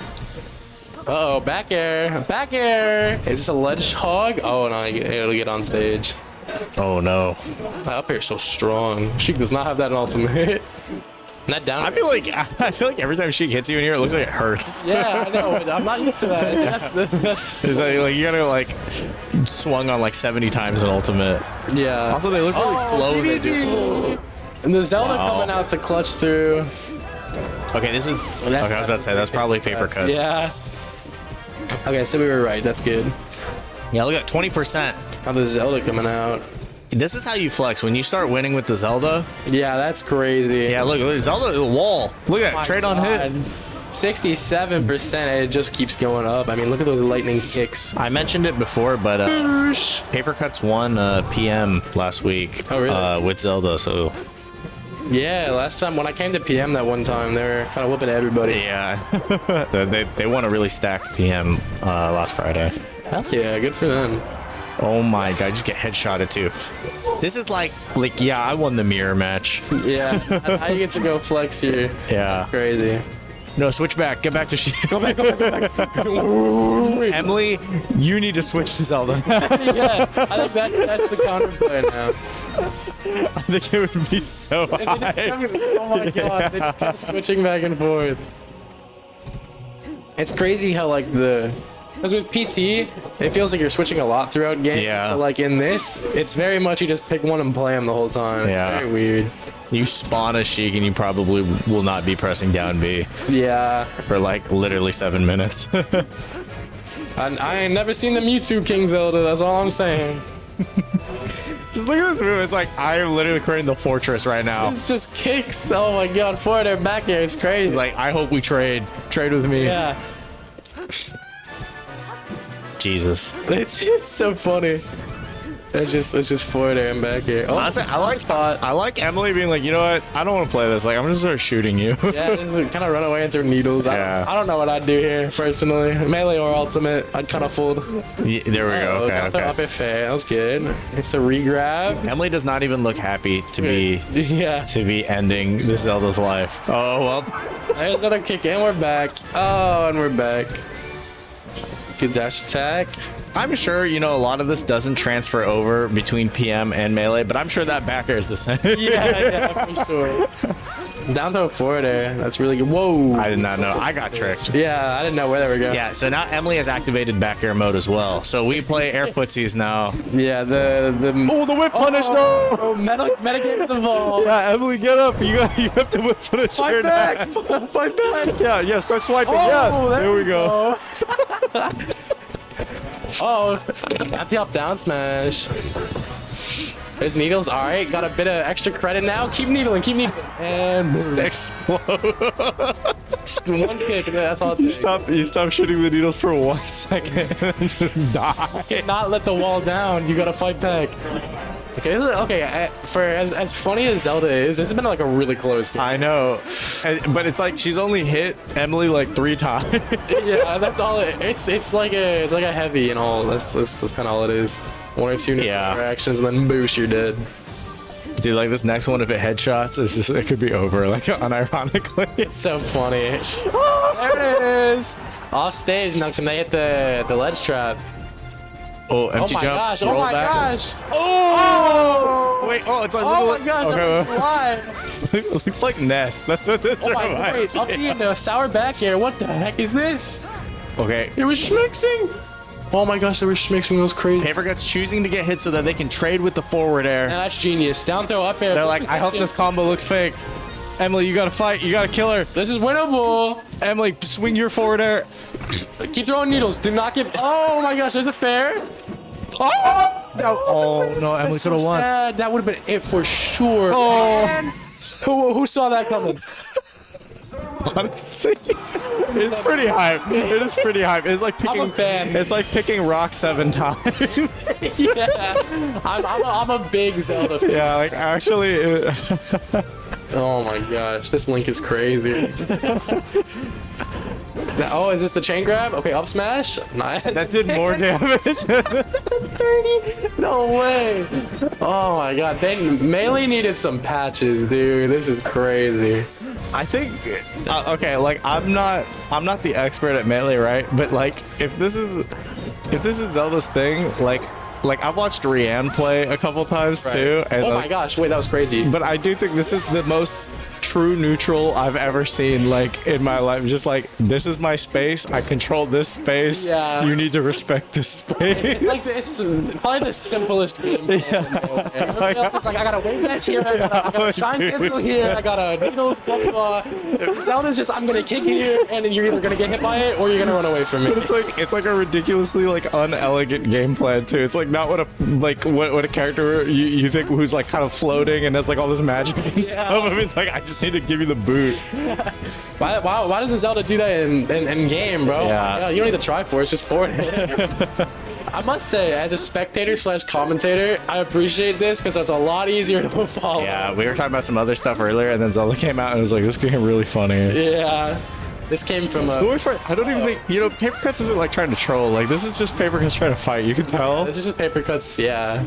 Uh-oh, back air. Back air. Is this a ledge hog? Oh, no, it'll get on stage. Oh no. My up air is so strong. She does not have that in ultimate. Not down. I feel like every time she hits you in here, it looks like it hurts. Yeah, I know. I'm not used to that. That's It's like you gotta like swung on like 70 times in ultimate. yeah. Also, they look really slow. They do. And the Zelda Wow. coming out to clutch through. Okay, this is. Okay, I was about to say that's probably paper cuts. Yeah. Okay, so we were right. That's good. Yeah, look at 20%. How the Zelda coming out. This is how you flex when you start winning with the Zelda. Yeah, that's crazy. Yeah, look, Zelda, the wall. Look at My it, trade on hit. God. 67%. It just keeps going up. I mean, look at those lightning kicks. I mentioned it before, but Paper Cuts won PM last week. Oh, really? With Zelda, so Yeah, last time when I came to PM that one time, they were kind of whipping everybody. yeah, they won a really stacked PM last Friday. Heck yeah, good for them. Oh my god, just get headshotted too. This is like yeah, I won the mirror match. Yeah, now you get to go flex here. Yeah. Crazy. No, switch back. Get back to she. Go back. Emily, you need to switch to Zelda. Yeah, I think that's the counterplay now. I think it would be so They just high. oh my god, they just kept switching back and forth. It's crazy how like because with PT, it feels like you're switching a lot throughout games. Yeah. But like in this, it's very much you just pick one and play them the whole time. Yeah. It's very weird. You spawn a Sheik and you probably will not be pressing down B Yeah. for like literally 7 minutes. I ain't never seen the Mewtwo King Zelda, that's all I'm saying. Just look at this move. It's like I am literally creating the fortress right now. It's just kicks. Oh my god, forward air, back air, it's crazy. Like I hope we trade. Trade with me. Yeah. Jesus. It's so funny. It's just forward air and back air. Oh, Honestly, I like Emily being like, you know what? I don't want to play this. Like I'm just start shooting you. yeah, just kind of run away and throw needles. Yeah. I don't know what I'd do here personally. Melee or ultimate, I'd kind of fold. Yeah, there we go. Okay, Up okay. it fair. That was good. It's the regrab. Emily does not even look happy to be Yeah. ending this Zelda's life. Oh well. There's another kick and we're back. Oh, and we're back. Good dash attack. I'm sure, you know, a lot of this doesn't transfer over between PM and Melee, but I'm sure that back air is the same. Yeah, for sure. Down throw forward air. That's really good. Whoa. I did not know. I got tricked. Yeah, I didn't know where they were going. Yeah, so now Emily has activated back air mode as well. So we play air footsies now. Yeah, the Oh, the whip punish, Oh, metagame's involved. Yeah, Emily, get up. You have to whip punish Fight her back! now. Fight back! Yeah, start swiping. Oh, there we go. Oh, that's the up down smash. There's needles. All right, got a bit of extra credit now. Keep needling, and Explode. one kick. That's all it takes. You stop shooting the needles for 1 second and just die. Cannot let the wall down. You gotta fight back. Okay. For as funny as Zelda is, this has been like a really close game. I know, but it's like she's only hit Emily like 3 times. Yeah, that's all. It's like a heavy and all. That's kind of all it is. 1 or 2 Yeah. reactions and then boosh, you're dead. Dude, like this next one, if it headshots, it could be over, like unironically. So funny. There it is. Off stage now. Can they hit the ledge trap? Oh, empty Oh my jump. gosh! roll Oh my back. gosh! Oh! Wait, oh, it's like Oh my gosh! Okay, That's live. it looks like Ness. That's what this Oh my reminds wait! Up me. in the sour back air. What the heck is this? Okay. It was schmixing. Oh my gosh! They were schmixing. Those crazy. Paper Cuts choosing to get hit so that they can trade with the forward air. And that's genius. Down throw up air. They're like, I hope this combo looks fake. Emily, you gotta fight. You gotta kill her. This is winnable. Emily, swing your forward air. Keep throwing needles. Do not give. Oh my gosh! There's a fair. Oh, no, Emily That's could have so won. sad. That would have been it for sure. Oh. Man. Who saw that coming? Honestly, it's pretty hype. It is pretty hype. It's like picking. I'm a fan. It's like picking rock 7 times. Yeah, I'm a big Zelda fan. Yeah, like actually. Oh my gosh, this Link is crazy. Oh, is this the chain grab? Okay, up smash. Nice. That did more damage. 30. No way. Oh my god, Melee needed some patches, dude. This is crazy. I think okay, like I'm not the expert at Melee, right? But like if this is Zelda's thing, like I've watched Rianne play a couple times too, and Oh my gosh, wait, that was crazy. but I do think this is the most true neutral I've ever seen, like in my life. Just like, this is my space, I control this space, Yeah. you need to respect this space. It's like it's probably the simplest game. Everybody else is like, I got a wave edge here, I got a shine pistol here, I got a needles, blah blah blah. Zelda's just, I'm gonna kick here, and then you're either gonna get hit by it or you're gonna run away from it. It's like a ridiculously like unelegant game plan too. It's like not what a character you think who's like kind of floating and has like all this magic and stuff. I mean, it's like, I just need to give you the boot. Why doesn't Zelda do that in game, bro? Yeah. You don't need to try for it, it's just forward. I must say, as a spectator / commentator, I appreciate this because that's a lot easier to follow. Yeah, we were talking about some other stuff earlier, and then Zelda came out and was like, this became really funny. Yeah. This came from The a. worst part, I don't even think, Paper Cuts isn't like trying to troll. Like, this is just Paper Cuts trying to fight. You can tell. This is just paper cuts, yeah.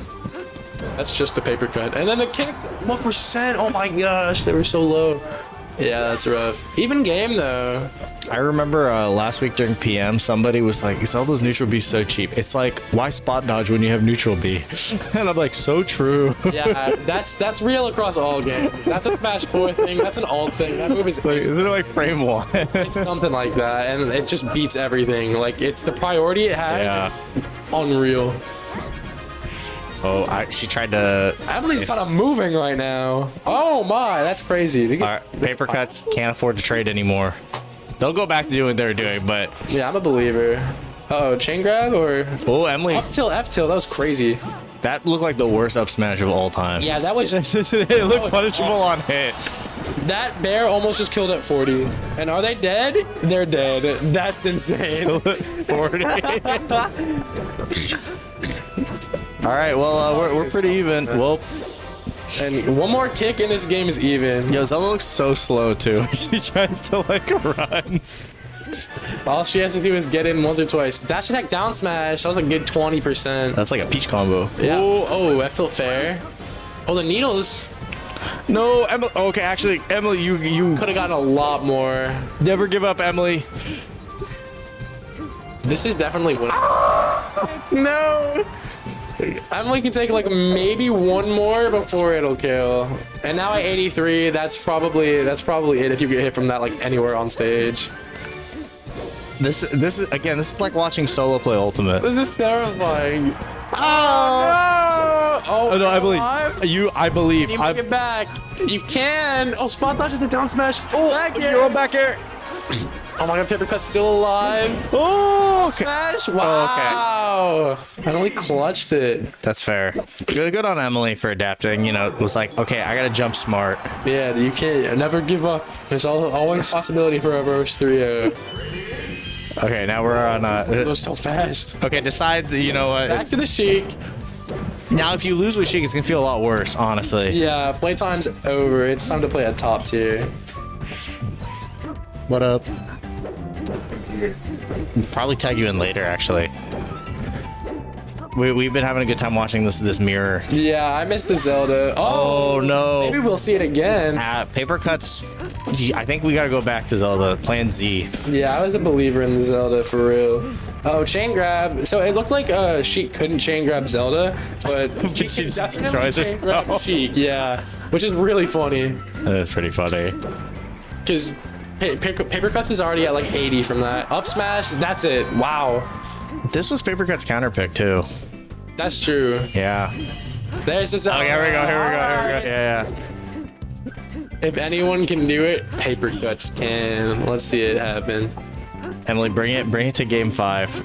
That's just the paper cut. And then the kick, 1%. Oh my gosh, they were so low. Yeah, that's rough. Even game though. I remember last week during PM, somebody was like, Zelda's neutral B so cheap. It's like, why spot dodge when you have neutral B? And I'm like, so true. Yeah, that's real across all games. That's a Smash 4 thing. That's an alt thing. That move is Like, they're like frame one. it's something like that, and it just beats everything. Like it's the priority it had. Yeah. Unreal. Oh, she tried to. Emily's kind of moving right now. Oh my, that's crazy. All right, paper cuts can't afford to trade anymore. They'll go back to doing what they're doing, but Yeah, I'm a believer. Uh-oh, chain grab or oh, Emily, up tilt, F tilt. That was crazy. that looked like the worst up smash of all time. Yeah, that was It looked punishable on hit. that bear almost just killed at 40. And are they dead? They're dead. That's insane. 40. All right, well, we're pretty even. Well, And one more kick in this game is even. yo, Zelda looks so slow too. She tries to like run. All she has to do is get in once or twice. Dash attack down smash. That was a good 20%. That's like a peach combo. Yeah. Oh, F tilt fair. Oh, the needles No, Emily. Okay, actually, Emily, you could have gotten a lot more. never give up, Emily. This is definitely winning. No. Emily can take like maybe one more before it'll kill. And now at 83, that's probably it if you get hit from that like anywhere on stage. This is like watching solo play Ultimate. This is terrifying. Oh no! Oh no, I believe alive? you. I believe. You make it back. You can. Oh, spot dodge is the down smash. Oh, back You're on back here. Oh my god, paper cut's still alive. Oh, okay. Smash! Wow! Finally clutched it. That's fair. Good on Emily for adapting. You know, it was like, okay, I gotta jump smart. Yeah, you can't never give up. There's always a possibility for a verse 3-0. Okay, now we're on. It goes so fast. Okay, decides. You know what? Back to the Sheik. Now, if you lose with Sheik, it's gonna feel a lot worse. Honestly. Yeah, playtime's over. It's time to play a top tier. What up? Probably tag you in later. Actually, we've been having a good time watching this mirror. Yeah, I missed the Zelda. Oh no. Maybe we'll see it again. Paper cuts. I think we gotta go back to Zelda. Plan Z. Yeah, I was a believer in the Zelda for real. Oh, chain grab. So it looked like Sheik couldn't chain grab Zelda, but she She can definitely destroys chain grab herself. Sheik. Yeah, which is really funny That's pretty funny. because paper cuts is already at like 80 from that. Up smash. That's it. Wow, This was paper cuts counter pick too. that's true. Yeah. There's the Zelda. Oh, here we go. Yeah. If anyone can do it, paper cuts can. Let's see it happen. Emily, bring it to game 5.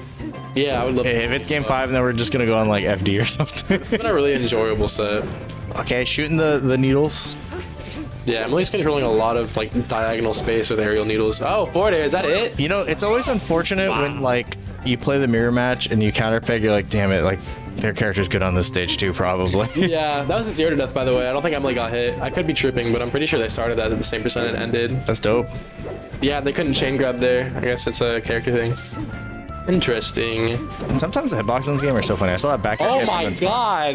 Yeah, I would love. If it's game 5, then we're just gonna go on like FD or something. It's been a really enjoyable set. Okay, shooting the needles. Yeah, Emily's controlling a lot of like diagonal space with aerial needles. Oh, forward air, is that it? You know, it's always unfortunate when like you play the mirror match and you counter pick. You're like, damn it, like their character's good on this stage too, probably. Yeah, that was a 0 to death, by the way. I don't think Emily got hit. I could be tripping, but I'm pretty sure they started that at the same percent and ended. That's dope. Yeah, they couldn't chain grab there. I guess it's a character thing. Interesting. Sometimes the hitboxes in this game are so funny. I saw that back. Oh my god!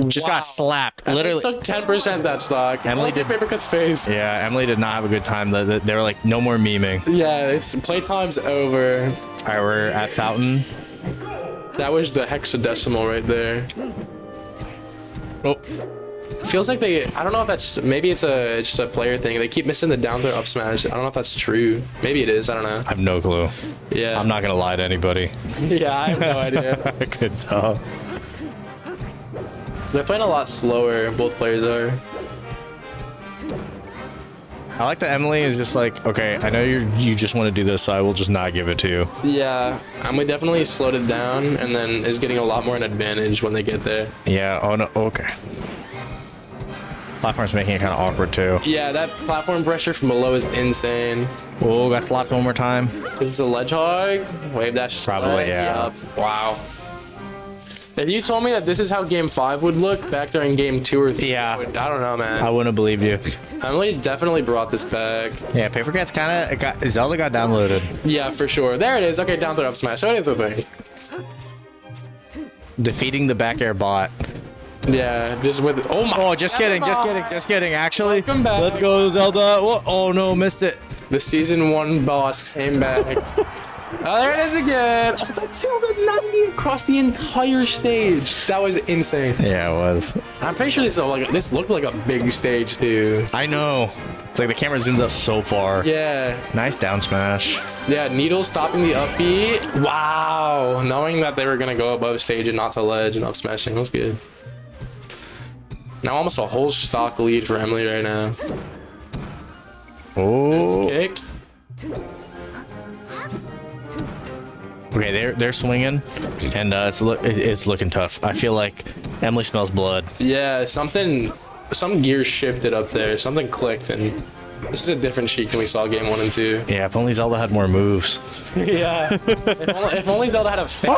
Just Wow. got slapped. Literally Literally. took 10% that stock. Emily Look at did- Papercut's face. Yeah, Emily did not have a good time. They were like, no more memeing. Yeah, it's playtime's over. All right, we're at Fountain. That was the hexadecimal right there. Oh, Feels like they. I don't know if that's. Maybe it's just a player thing. They keep missing the down throw up smash. I don't know if that's true. Maybe it is. I don't know. I have no clue. Yeah. I'm not gonna lie to anybody. Yeah, I have no idea. Good tell. They're playing a lot slower. Both players are. I like that Emily is just like, okay, I know you just want to do this, so I will just not give it to you. Yeah, Emily definitely slowed it down, and then is getting a lot more an advantage when they get there. Yeah. Oh no. Okay. Platform's making it kind of awkward too. Yeah, that platform pressure from below is insane. Oh, got slapped one more time. Is this a ledge hog? Wave dash. Probably, slide? yeah. Yup. Wow. If you told me that this is how game 5 would look back during game 2 or 3, Yeah. I don't know, man. I wouldn't have believed you. Emily definitely brought this back. Yeah, Paper Cat's kind of got Zelda got downloaded. Yeah, for sure. There it is. Okay, down throw up smash. So it is a thing. Defeating the back air bot. Yeah, just with. Oh my. Oh, just kidding, just kidding, just kidding. Actually, Welcome back. let's go, Zelda. Whoa. Oh no, missed it. The season 1 boss came back. Oh, there it is again. I killed a 90 across the entire stage. That was insane. Yeah, it was. I'm pretty sure this looked like a big stage too. I know. It's like the camera zooms out so far. Yeah. Nice down smash. Yeah, Needle stopping the up B. Wow. Knowing that they were going to go above stage and not to ledge and up smashing was good. Now almost a whole stock lead for Emily right now. Oh. Kick. Okay, they're swinging, and it's looking tough. I feel like Emily smells blood. Yeah, some gears shifted up there. Something clicked, and this is a different Sheik than we saw game 1 and 2. Yeah, if only Zelda had more moves. Yeah. if only Zelda had a fan.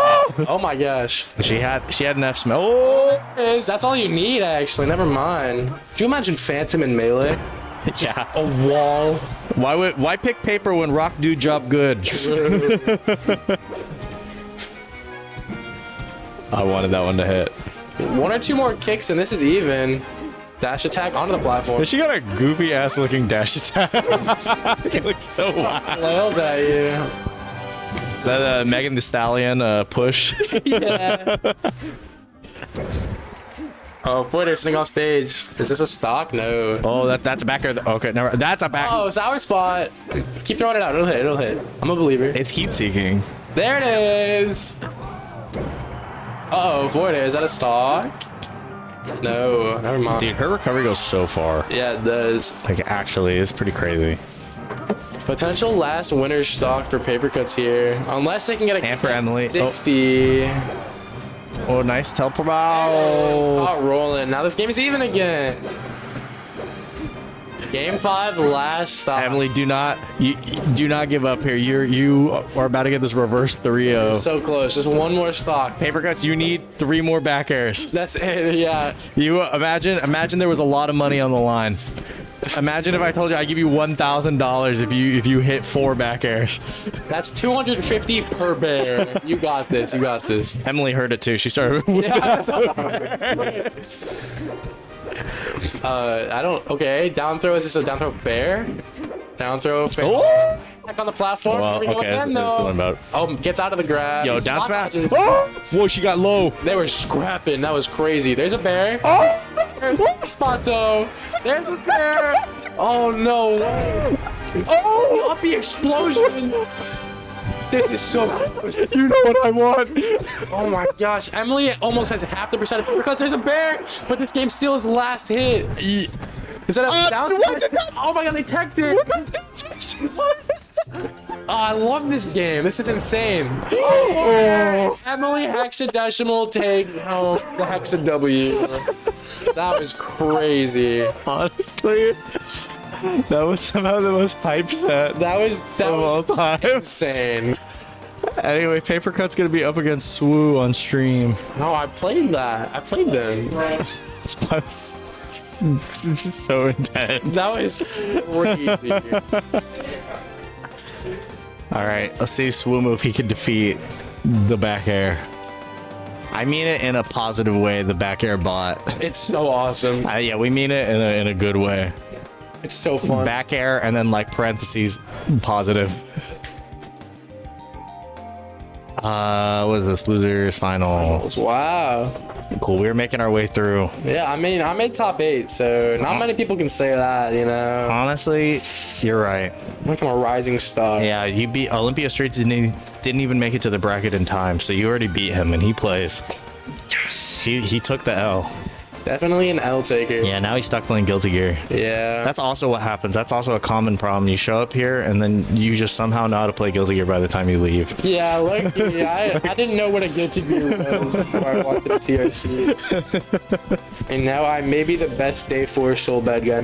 Oh my gosh. She had an F smell. Oh, That's all you need, actually. Never mind. Do you imagine Phantom in Melee? yeah. A wall. Why pick paper when rock do job good? I wanted that one to hit. 1 or 2 more kicks, and this is even. Dash attack onto the platform. She got a goofy ass looking dash attack. It looks so wild. Flails at you. Is that Megan the Stallion push? Yeah. Oh, boy, they're sitting off stage. Is this a stock? No. Oh, that's a backer. Okay, never. That's a back. Oh, sour spot. Keep throwing it out. It'll hit. It'll hit. I'm a believer. It's heat seeking. There it is. Uh-oh, Void. Is that a stock? No, never mind. Dude, her recovery goes so far. Yeah, it does. Like, actually, it's pretty crazy. Potential last winner's stock for paper cuts here. Unless they can get a And for Emily. 60. Oh, nice teleport. Oh. Caught rolling. Now this game is even again. Game 5, last stop. Emily, do not give up here. You are about to get this reverse 3-0. So close. Just one more stock. Paper cuts, you need 3 more back airs. That's it. Yeah. You imagine there was a lot of money on the line. Imagine if I told you I give you $1,000 if you hit 4 back airs. That's 250 per bear. You got this. You got this. Emily heard it too. She started. I don't. Okay. Down throw. Is this a down throw fair? Down throw fair. Oh! Back on the platform. Well, Here we go okay, again, that's though. what I'm about. Oh, gets out of the grab. Yo, He's down block smash. dodges. Whoa, she got low. They were scrapping. That was crazy. There's a bear. There's a spot though. There's a bear. Oh no. Oh, uppy explosion. This is so close. You know what I want. Oh my gosh. Emily almost has half the percent of paper cuts. There's a bear, but this game still is last hit. Is that a down? Oh my god, they teched it. Oh, I love this game. This is insane. Oh, Emily Hexadecimal takes home the Hexa W. That was crazy. Honestly, that was somehow the most hype set That was of all time. insane. Anyway, Paper Cut's gonna be up against Swoo on stream. No, I played that. I played them. It's just so intense. That was crazy. All right, let's see Swoo if he can defeat the back air. I mean it in a positive way. The back air bot. It's so awesome. Yeah, we mean it in a good way. It's so fun. Back air and then like parentheses positive. What is this? Losers final. Wow. Cool. We're making our way through. Yeah, I mean, I made top 8, so not many people can say that, you know. Honestly, you're right. I'm from a rising star. Yeah, you beat Olympia Streets. Didn't even make it to the bracket in time, so you already beat him, and he plays. Yes. He took the L. Definitely an L taker. Yeah, now he's stuck playing Guilty Gear. Yeah. That's also what happens. That's also a common problem. You show up here, and then you just somehow know how to play Guilty Gear by the time you leave. Yeah, like I didn't know what a Guilty Gear was before I walked into TRC. And now I may be the best day 4 soul bad guy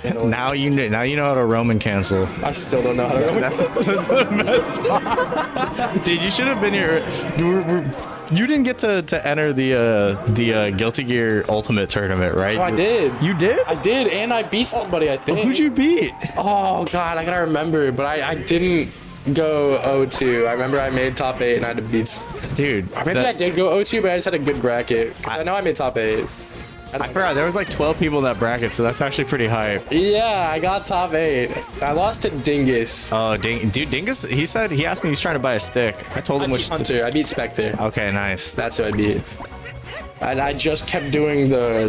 in Now you know how to Roman cancel. I still don't know how to. That's the best part. Dude, you should have been here. You didn't get to enter the Guilty Gear Ultimate tournament, right? Oh, I did. You did? I did, and I beat somebody, I think. Who'd you beat? Oh, God, I gotta remember, but I didn't go 0-2. I remember I made top 8 and I had to beat. Dude. Maybe I did go 0-2, but I just had a good bracket. I know I made top 8. I forgot there was like 12 people in that bracket, so that's actually pretty hype. Yeah, I got top 8. I lost to Dingus. Oh, dude, Dingus, he asked me he's trying to buy a stick. I told him I which. beat Hunter. I beat Spectre. Okay, nice. That's who I beat. And I just kept doing the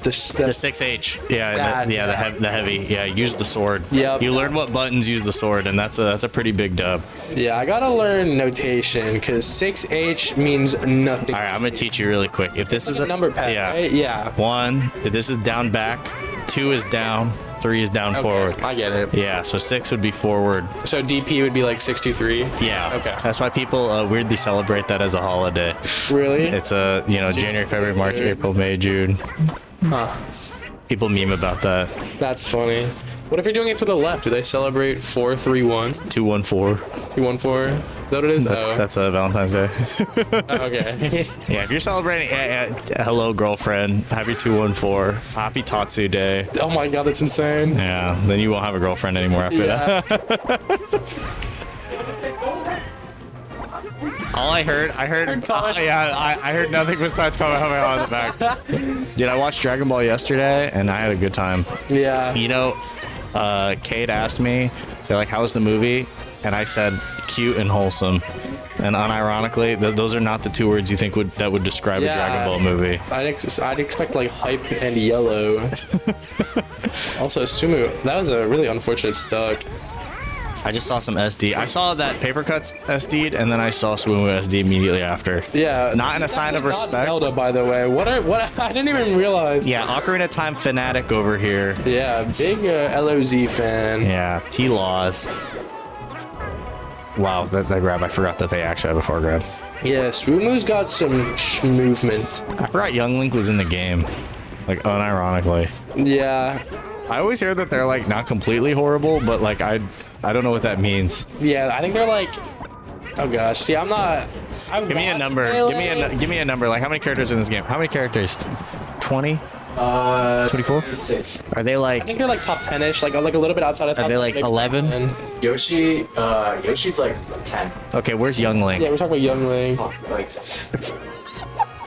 The 6H, yeah, the heavy, yeah. Use the sword. Yep. You learn what buttons use the sword, and that's a pretty big dub. Yeah, I gotta learn notation because 6H means nothing. All right, I'm gonna teach you really quick. If this is a number pad, yeah, right? Yeah. 1, this is down back. 2 is down. 3 is down forward. I get it. Yeah, so 6 would be forward. So DP would be like 623. Yeah. Okay. That's why people weirdly celebrate that as a holiday. Really? It's January, February, March, April, May, June. Huh. People meme about that. That's funny. What if you're doing it to the left? Do they celebrate 431? 214. 214? Is that what it is? Oh. That's Valentine's Day. Okay. Yeah, if you're celebrating, hello girlfriend, happy 214, happy Tatsu Day. Oh my god, that's insane. Yeah, then you won't have a girlfriend anymore after that. All I heard nothing besides Kamehameha on the back. Dude, I watched Dragon Ball yesterday, and I had a good time. Yeah. You know, Kate asked me, they're like, how's the movie? And I said, cute and wholesome. And unironically, those are not the 2 words you think that would describe a Dragon Ball movie. I'd expect like hype and yellow. Also, Sumu, that was a really unfortunate stuck. I just saw some SD. I saw that Paper Cuts SD'd, and then I saw Swoomoo SD immediately after. Yeah. Not in a sign of Not respect. Zelda, by the way. What? I didn't even realize. Yeah, Ocarina of Time fanatic over here. Yeah, big LOZ fan. Yeah, T-Laws. Wow, that grab, I forgot that they actually have a foregrab. Yeah, Swoomu's got some movement. I forgot Young Link was in the game. Like, unironically. Yeah. I always hear that they're, like, not completely horrible, but, like, I don't know what that means. Yeah, I think they're like... Oh gosh, yeah, I'm not... Give me a number. Give me a number. Like, how many characters in this game? How many characters? 20? 24? 6. Are they, I like... think they're like top 10-ish, like a little bit outside of top Are they, like, maybe 11? 10. Yoshi's like 10. Okay, where's Young Link? Yeah, we're talking about Young Link. Like,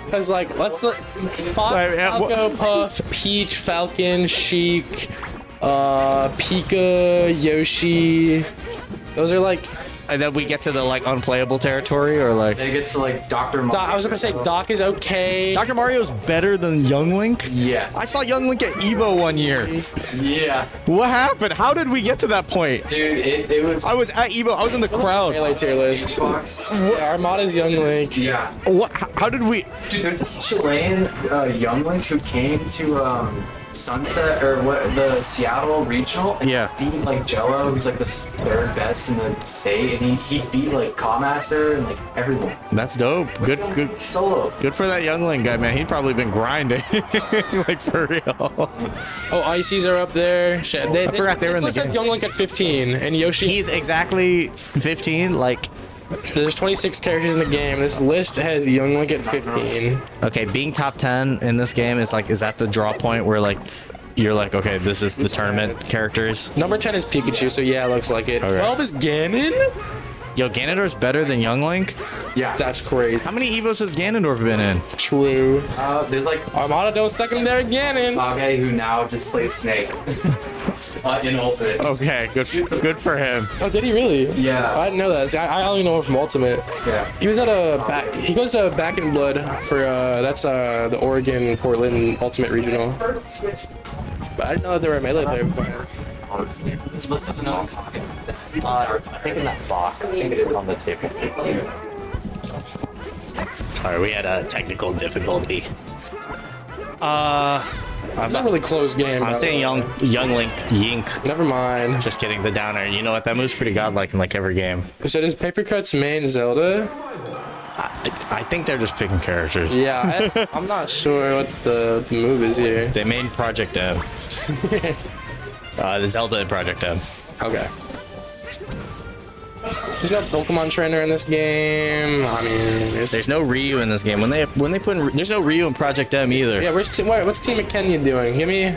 Because, like, let's look... Falco, Puff, Peach, Falcon, Sheik, Pika, Yoshi. Those are, like... And then we get to the, like, unplayable territory, or, like... it gets to like Dr. Mario. I was gonna say Doc is okay. Dr. Mario's better than Young Link? Yeah. I saw Young Link at EVO one year. Yeah. What happened? How did we get to that point? Dude, it was I was at EVO. I was in the crowd. Melee tier list. Xbox. Yeah, Armada's Young Link. Yeah. What? How did we? Dude, there's this Chilean young Link who came to Sunset or what the Seattle regional and Yeah. beat like Jello, who's like the 3rd best in the state, and he beat like Kamaster and like everyone. That's dope. Good Solo. Good for that Young Link guy, man. He'd probably been grinding, like for real. Oh, Ices are up there. Shit, I forgot they were in the game. Young Link at 15, and Yoshi. He's exactly 15. Like, There's 26 characters in the game. This list has Young Link at 15. okay, being top 10 in this game is like, is that the draw point where like you're like, okay, this is the tournament characters? Number 10 is Pikachu, so yeah, it looks like it. Okay. 12 is Ganon? Yo, Ganondorf's better than Young Link? Yeah. That's crazy. How many EVOs has Ganondorf been in? True. There's like Armada don't secondary Ganon. Kage who now just plays Snake. In Ultimate. Okay, good for him. Oh, did he really? Yeah. I didn't know that. See, I only know him from Ultimate. Yeah. He was at he goes to Back in Blood for that's the Oregon Portland Ultimate Regional. But I didn't know that there were melee there before. This list is not talking. I think in that box. I think it is on the table. Sorry, we had a technical difficulty. It's a really close game. I'm saying Young Link Yink. Never mind. Just kidding, the downer. You know what? That move's pretty godlike in like every game. So does Paper Cuts main Zelda? I think they're just picking characters. Yeah, I'm not sure what the move is here. They made Project M. The Zelda and Project M. Okay. There's no Pokemon trainer in this game. I mean, There's no Ryu in this game. When they put in, there's no Ryu in Project M either. yeah. What's Team Kenya doing? Give me.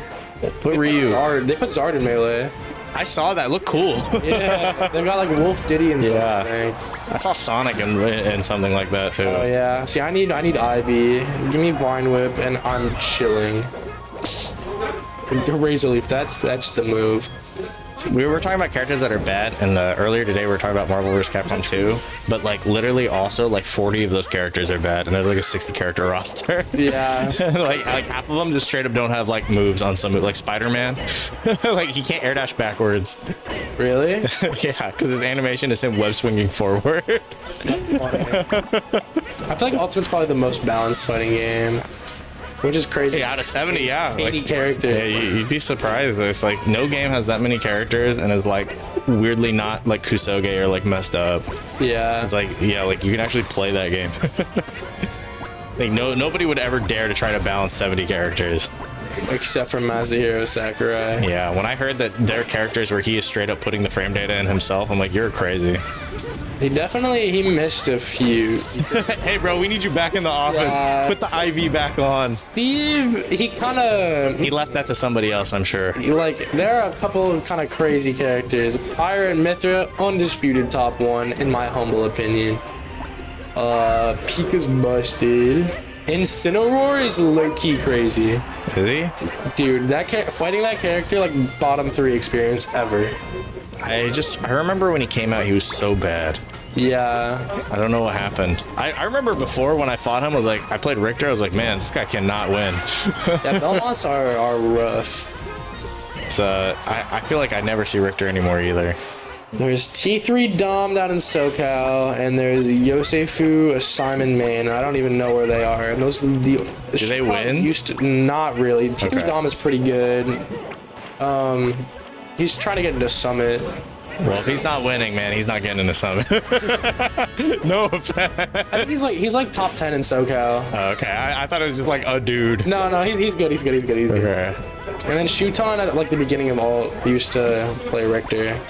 Put Ryu. Zard. They put Zard in melee. I saw that. Look cool. Yeah, they've got like Wolf Diddy and Yeah. something. I saw Sonic and something like that too. Oh yeah. See, I need Ivy. Give me Vine Whip, and I'm chilling. Razor Leaf. That's the move. We were talking about characters that are bad, and earlier today we were talking about Marvel vs. Capcom 2, but like literally also like 40 of those characters are bad, and there's like a 60 character roster. Yeah. like half of them just straight up don't have like moves on some like Spider-Man. Like he can't air dash backwards. Really? Yeah, because his animation is him web swinging forward. I feel like Ultimate's probably the most balanced fighting game, which is crazy. Yeah, out of 70, yeah. 80 Like, characters. yeah, you'd be surprised. It's like no game has that many characters and is like weirdly not like Kusoge or like messed up. Yeah. It's like yeah, like you can actually play that game. Like nobody would ever dare to try to balance 70 characters. Except for Masahiro Sakurai. Yeah, when I heard that there are characters where he is straight up putting the frame data in himself, I'm like, you're crazy. He missed a few. Hey, bro, we need you back in the office. Yeah. Put the IV back on. Steve, he kind of He left that to somebody else, I'm sure. like there are a couple of kind of crazy characters. Pyra and Mithra, undisputed top one in my humble opinion. Pika's busted. Incineroar is low-key crazy. Is he? Dude, fighting that character like bottom 3 experience ever. I remember when he came out, he was so bad. Yeah. I don't know what happened. I remember before when I fought him, I was like, I played Richter, I was like, man, this guy cannot win. Yeah, Belmonts are rough. So I feel like I never see Richter anymore either. There's T3 Dom down in SoCal, and there's Yosefu, a Simon Main. I don't even know where they are. And those are the Do they win? Used to, not really. T3 Okay. Dom is pretty good. He's trying to get into Summit. Well, if he's not winning, man, he's not getting in the summit. No offense. I think he's like top 10 in SoCal. Oh, okay, I thought it was just like a dude. No, he's good. He's good. Okay. And then Shuton at like the beginning of all used to play Richter,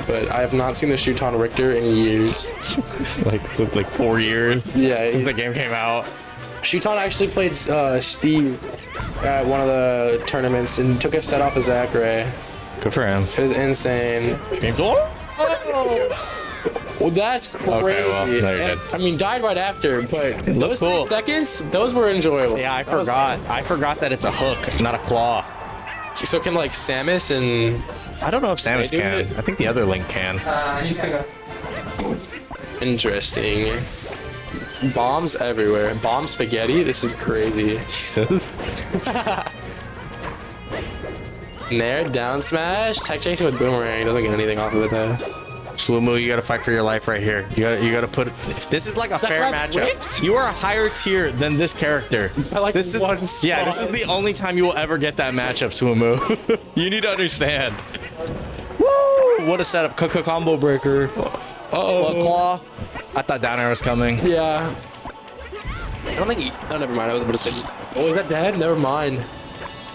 but I have not seen the Shuton Richter in years. like 4 years Yeah, since the game came out. Shuton actually played Steve at one of the tournaments and took a set off of Zachary. Good for him. It was insane. James Orr? Well, that's crazy. Okay, well, no, you're And, dead. I mean, died right after, but those cool. 3 seconds, those were enjoyable. Yeah, I That was forgot. I forgot that it's a hook, not a claw. fun. So can like Samus and I don't know if Samus They do can. it. I think the other Link can. interesting. Bombs everywhere. Bomb spaghetti. This is crazy. Jesus. Nair down smash. Tech chasing with boomerang. Doesn't get anything off of it though. Shlumu, you gotta fight for your life right here. You gotta put it. This is like a fair got matchup. whipped? You are a higher tier than this character. By, like, this is one Yeah, this is spot. the only time you will ever get that matchup, Shlumu. You need to understand. Woo! What a setup. Combo breaker. Uh-oh. Claw. I thought down air was coming. Yeah. I don't think. Oh, never mind. I was about to say. Oh, is that dead? Never mind.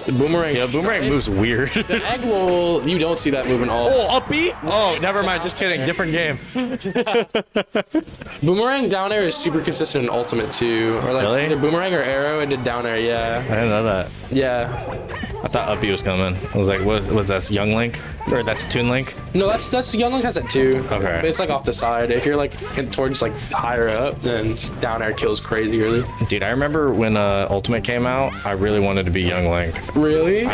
The boomerang. Yeah, boomerang moves weird. The egg roll. You don't see that move at all. Oh, up B? Oh, never mind. Just kidding. Different game. Boomerang down air is super consistent in Ultimate too. Or like Really? either boomerang or arrow into down air. I Yeah. didn't know that. Yeah. I thought Uppy was coming. I was like, what's that? Young Link? Or that's Toon Link? No, that's Young Link has it too. Okay. It's like off the side. If you're like towards like higher up, then down air kills crazy early. Dude, I remember when Ultimate came out, I really wanted to be Young Link. Really?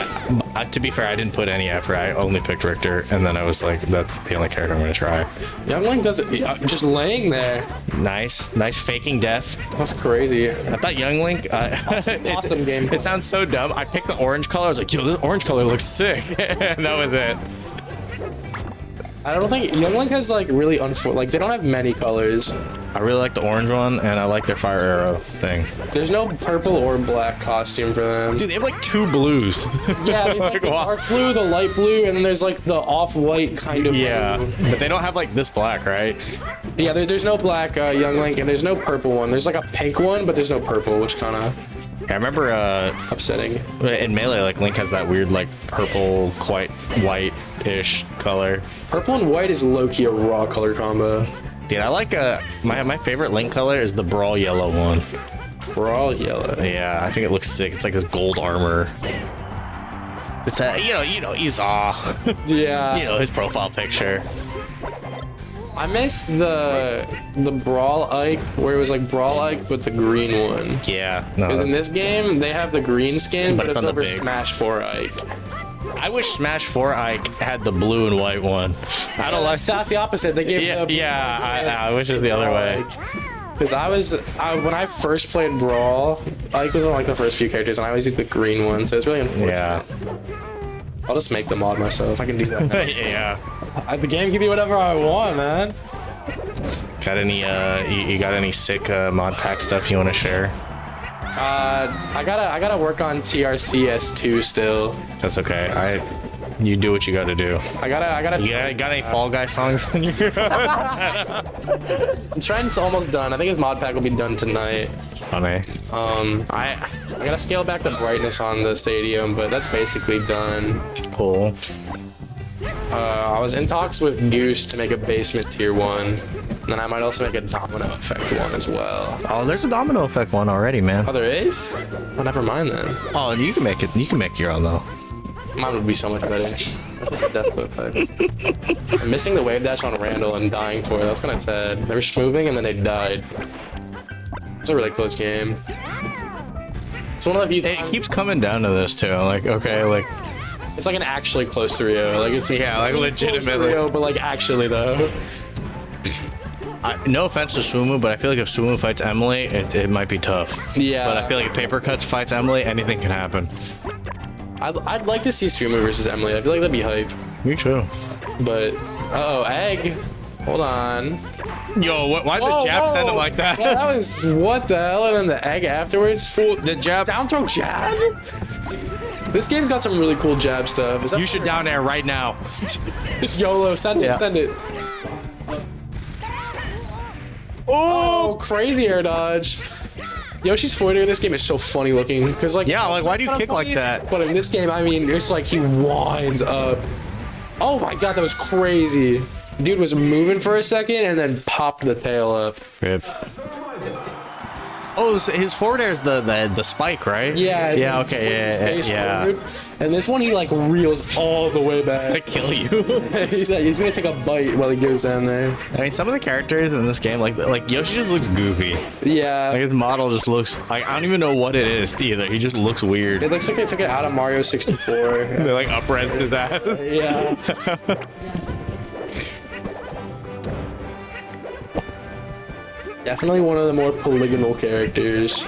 To be fair, I didn't put any effort. I only picked Richter, and then I was like, that's the only character I'm going to try. Young Link does it. Just laying there. Nice faking death. That's crazy. I thought Young Link, Awesome game. it sounds so dumb. I picked the orange color. I was like, yo, this orange color looks sick. And that was it. I don't think Young Link has like really like they don't have many colors. I really like the orange one, and I like their fire arrow thing. There's no purple or black costume for them. Dude, they have like 2 blues. Yeah, there's like the wow. dark blue, the light blue, and then there's like the off-white kind of Yeah, blue. but they don't have like this black, right? Yeah, there's no black Young Link, and there's no purple one. There's like a pink one, but there's no purple, which kind of I remember upsetting. in Melee, like Link has that weird like purple, quite white-ish color. Purple and white is low-key a raw color combo. Dude, I like my favorite Link color is the Brawl yellow one. We're all yellow. Yeah, I think it looks sick. It's like this gold armor. It's he's Yeah. his profile picture. I missed the Brawl Ike, where it was like Brawl Ike, but the green one. Yeah, Because in no. this game, they have the green skin, But but it's it's on the over big. Smash 4 Ike. I wish Smash 4 Ike had the blue and white one. I don't like. That's the opposite. They gave Yeah, the yeah. I wish it was the other way. Because when I first played Brawl, Ike was one of like the first few characters, and I always used the green one, so it's really unfortunate. Yeah, I'll just make the mod myself. I can do that. yeah. The game can be whatever I want, man. Got any? You got any sick mod pack stuff you want to share? I gotta work on TRCS2 still. That's okay. You do what you got to do. I gotta. You got any Fall Guy songs on your? Trent's almost done. I think his mod pack will be done tonight. Funny. I gotta scale back the brightness on the stadium, but that's basically done. Cool. I was in talks with Goose to make a basement tier 1, and then I might also make a domino effect one as well. Oh, there's a domino effect one already, man. Oh, there is? Oh, never mind then. Oh, you can make it. You can make your own though. Mine would be so much better. That's a death clip effect. I'm missing the wave dash on Randall and dying for it. That's kind of sad. They were moving and then they died. It's a really close game. It's one of the few It times- keeps coming down to this too. I'm like, okay, like, It's like an actually close 3-0. Like it's yeah, like close legitimately. 3-0, but like actually though. No offense to Sumu, but I feel like if Sumu fights Emily, it might be tough. Yeah. But I feel like if Paper Cuts fights Emily, anything can happen. I'd like to see Sumo versus Emily. I feel like that'd be hype. Me too. But uh-oh, egg. Hold on. Yo, why'd the jab send him like that? Yeah, that was what the hell, and then the egg afterwards. The jab. Down throw jab. This game's got some really cool jab stuff. Is that You should down air right now. just YOLO? Send it. Yeah. Send it. Oh, crazy air dodge. Yoshi's forward air in this game is so funny looking because like Yeah, like, why do you kinda kick like funny, that? But in this game, I mean, it's like he winds up. Oh my god, that was crazy. Dude was moving for a second and then popped the tail up. Rip. Oh, so his forward air is the spike, right? Yeah. Yeah. it's Okay. face Yeah. forward. And this one, he like reels all the way To back. kill you. he's gonna take a bite while he goes down there. I mean, some of the characters in this game, like Yoshi, just looks goofy. Yeah. Like his model just looks. I don't even know what it is either. He just looks weird. It looks like they took it out of Mario 64. They like up-res his ass. Yeah. Definitely one of the more polygonal characters.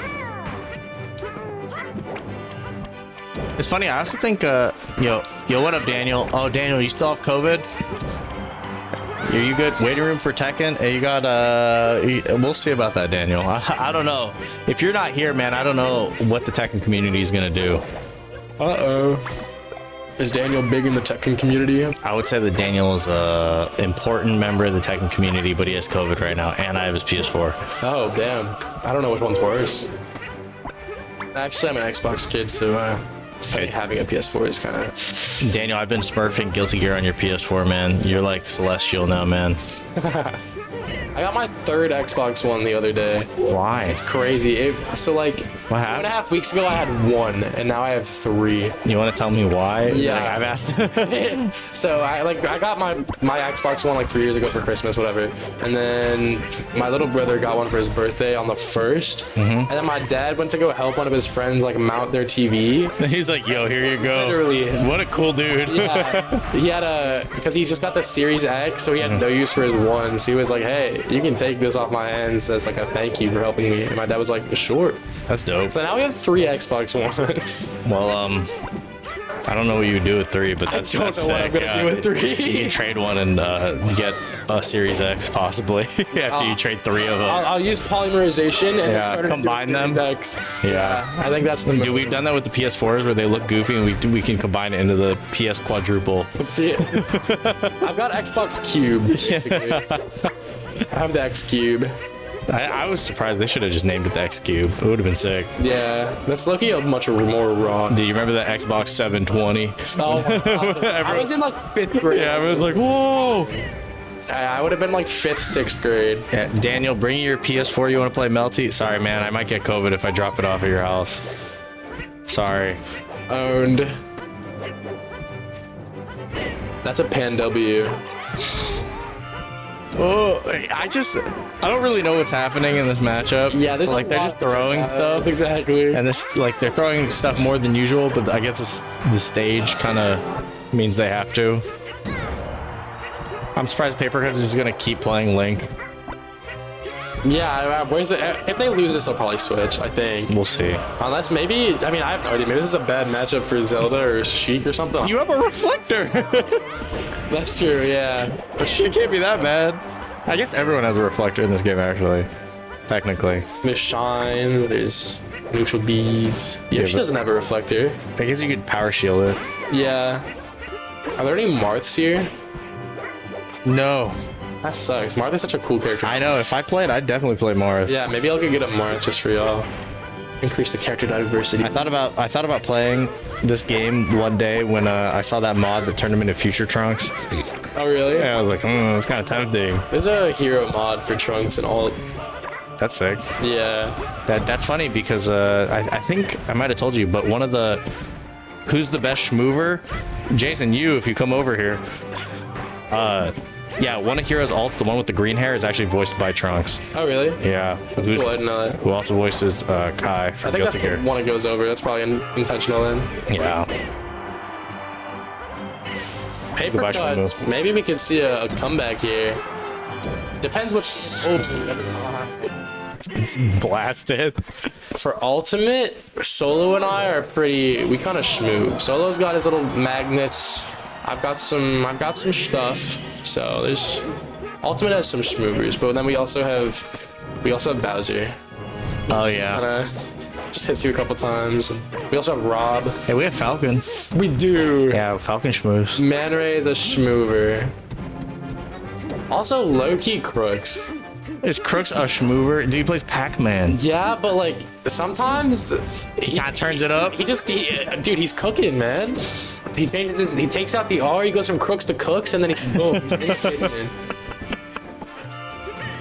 It's funny. I also think, yo, what up, Daniel? Oh, Daniel, you still have COVID? Are you good? Waiting room for Tekken? Hey, you got, we'll see about that, Daniel. I don't know. If you're not here, man, I don't know what the Tekken community is going to do. Uh-oh. Is Daniel big in the Tekken community? I would say that Daniel is a important member of the Tekken community, but he has COVID right now, and I have his PS4. Oh, damn. I don't know which one's worse. Actually, I'm an Xbox kid, so having a PS4 is kind of... Daniel, I've been smurfing Guilty Gear on your PS4, man. You're like Celestial now, man. I got my third Xbox One the other day. Why? It's crazy. So like What 2.5 weeks ago I had one, and now I have 3. You want to tell me why? Yeah. Like, I've asked. So I got my Xbox One like 3 years ago for Christmas, whatever. And then my little brother got one for his birthday on the 1st. And then my dad went to go help one of his friends like mount their TV. He's like, yo, here you go. Literally. What a cool dude. Yeah, he had because he just got the Series X, so he had no use for his one. So he was like, "Hey, you can take this off my hands as like a thank you for helping me." And my dad was like, "Sure." That's dope. So now we have 3 Xbox Ones. Well, I don't know what you would do with 3, but that's don't that's know what I'm sick. gonna do with 3. You can trade one and get a Series X possibly after you trade 3 of them. I'll use polymerization and Yeah, turn it into a combine them. Series X. Yeah. I think that's the Dude, move. we've done that with the PS4s where they look goofy and we can combine it into the PS quadruple. I've got Xbox Cube. Basically. I have the X Cube. I was surprised they should have just named it the X Cube. It would have been sick. Yeah, that's lucky. A much more raw. Do you remember the Xbox 720? Oh my God. I was in like 5th grade. Yeah, everyone's like, whoa! I would have been like 5th, 6th grade. Yeah, Daniel, bring your PS4. You want to play Melty? Sorry, man. I might get COVID if I drop it off at your house. Sorry. Owned. That's a pan W. Oh, I don't really know what's happening in this matchup. Yeah, there's like a they're lot just throwing of stuff, exactly. and this like they're throwing stuff more than usual. But I guess the stage kind of means they have to. I'm surprised Paper Cuts is just gonna keep playing Link. Yeah, where's it? If they lose this, they'll probably switch. I think. We'll see. Unless maybe, I mean, I have no idea. Maybe this is a bad matchup for Zelda or Sheik or something. You have a reflector. That's true. Yeah. But shit can't be that bad. I guess everyone has a reflector in this game, actually. Technically. There's Shine. There's Neutral Bees. Yeah, she but- doesn't have a reflector. I guess you could power shield it. Yeah. Are there any Marths here? No. That sucks. Marth is such a cool character. I know. If I played, I'd definitely play Morris. Yeah, maybe I'll go get a Marth just for y'all. Increase the character diversity. I thought about playing this game one day when I saw that mod that turned him into Future Trunks. Oh, really? Yeah, I was like, it's kind of tempting. There's a hero mod for Trunks and all. That's sick. Yeah. That's funny because I think I might have told you, but one of the who's the best schmoover, Jason, you if you come over here. Yeah, one of Hero's alts, the one with the green hair, is actually voiced by Trunks. Oh, really? Yeah. That's cool. I didn't know that. Who also voices Kai I from think Guilty that's the Gear. one that goes over. That's probably intentional then. Yeah. Paper Goodbye, Cuts. Shmumu. Maybe we could see a comeback here. Depends what. It's blasted. For Ultimate, Solo and I are pretty. We kind of schmoo. Solo's got his little magnets. I've got some stuff. So there's. Ultimate has some schmoovers, but then we also have Bowser. Oh yeah. Kinda just hits you a couple times. We also have Rob. Hey, we have Falcon. We do. Yeah, Falcon schmoos. Man Ray is a schmoover. Also, low-key Crooks. Is Crooks a schmoover? Dude, he plays Pac-Man. Yeah, but like sometimes He kind of turns it up. Dude, he's cooking, man. He changes he takes out the R, he goes from Crooks to Cooks, and then he's boom. He's in the kitchen.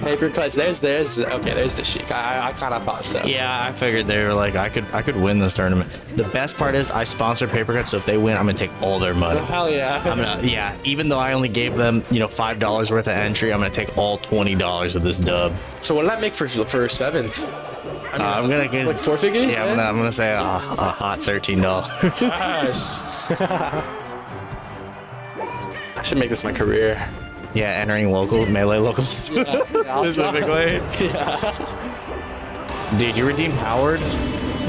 Paper Cuts. There's the Sheik. I kind of thought so. Yeah, I figured they were like, I could win this tournament. The best part is I sponsor Paper Cuts, so if they win, I'm gonna take all their money. Hell yeah. Yeah, even though I only gave them, $5 worth of entry, I'm gonna take all $20 of this dub. So what did that make for seventh? I mean, I'm gonna get like 4 figures. Yeah, I'm gonna say a hot $13. Yes. I should make this my career. Yeah, entering melee locals specifically. Yeah. Dude, you redeemed Howard,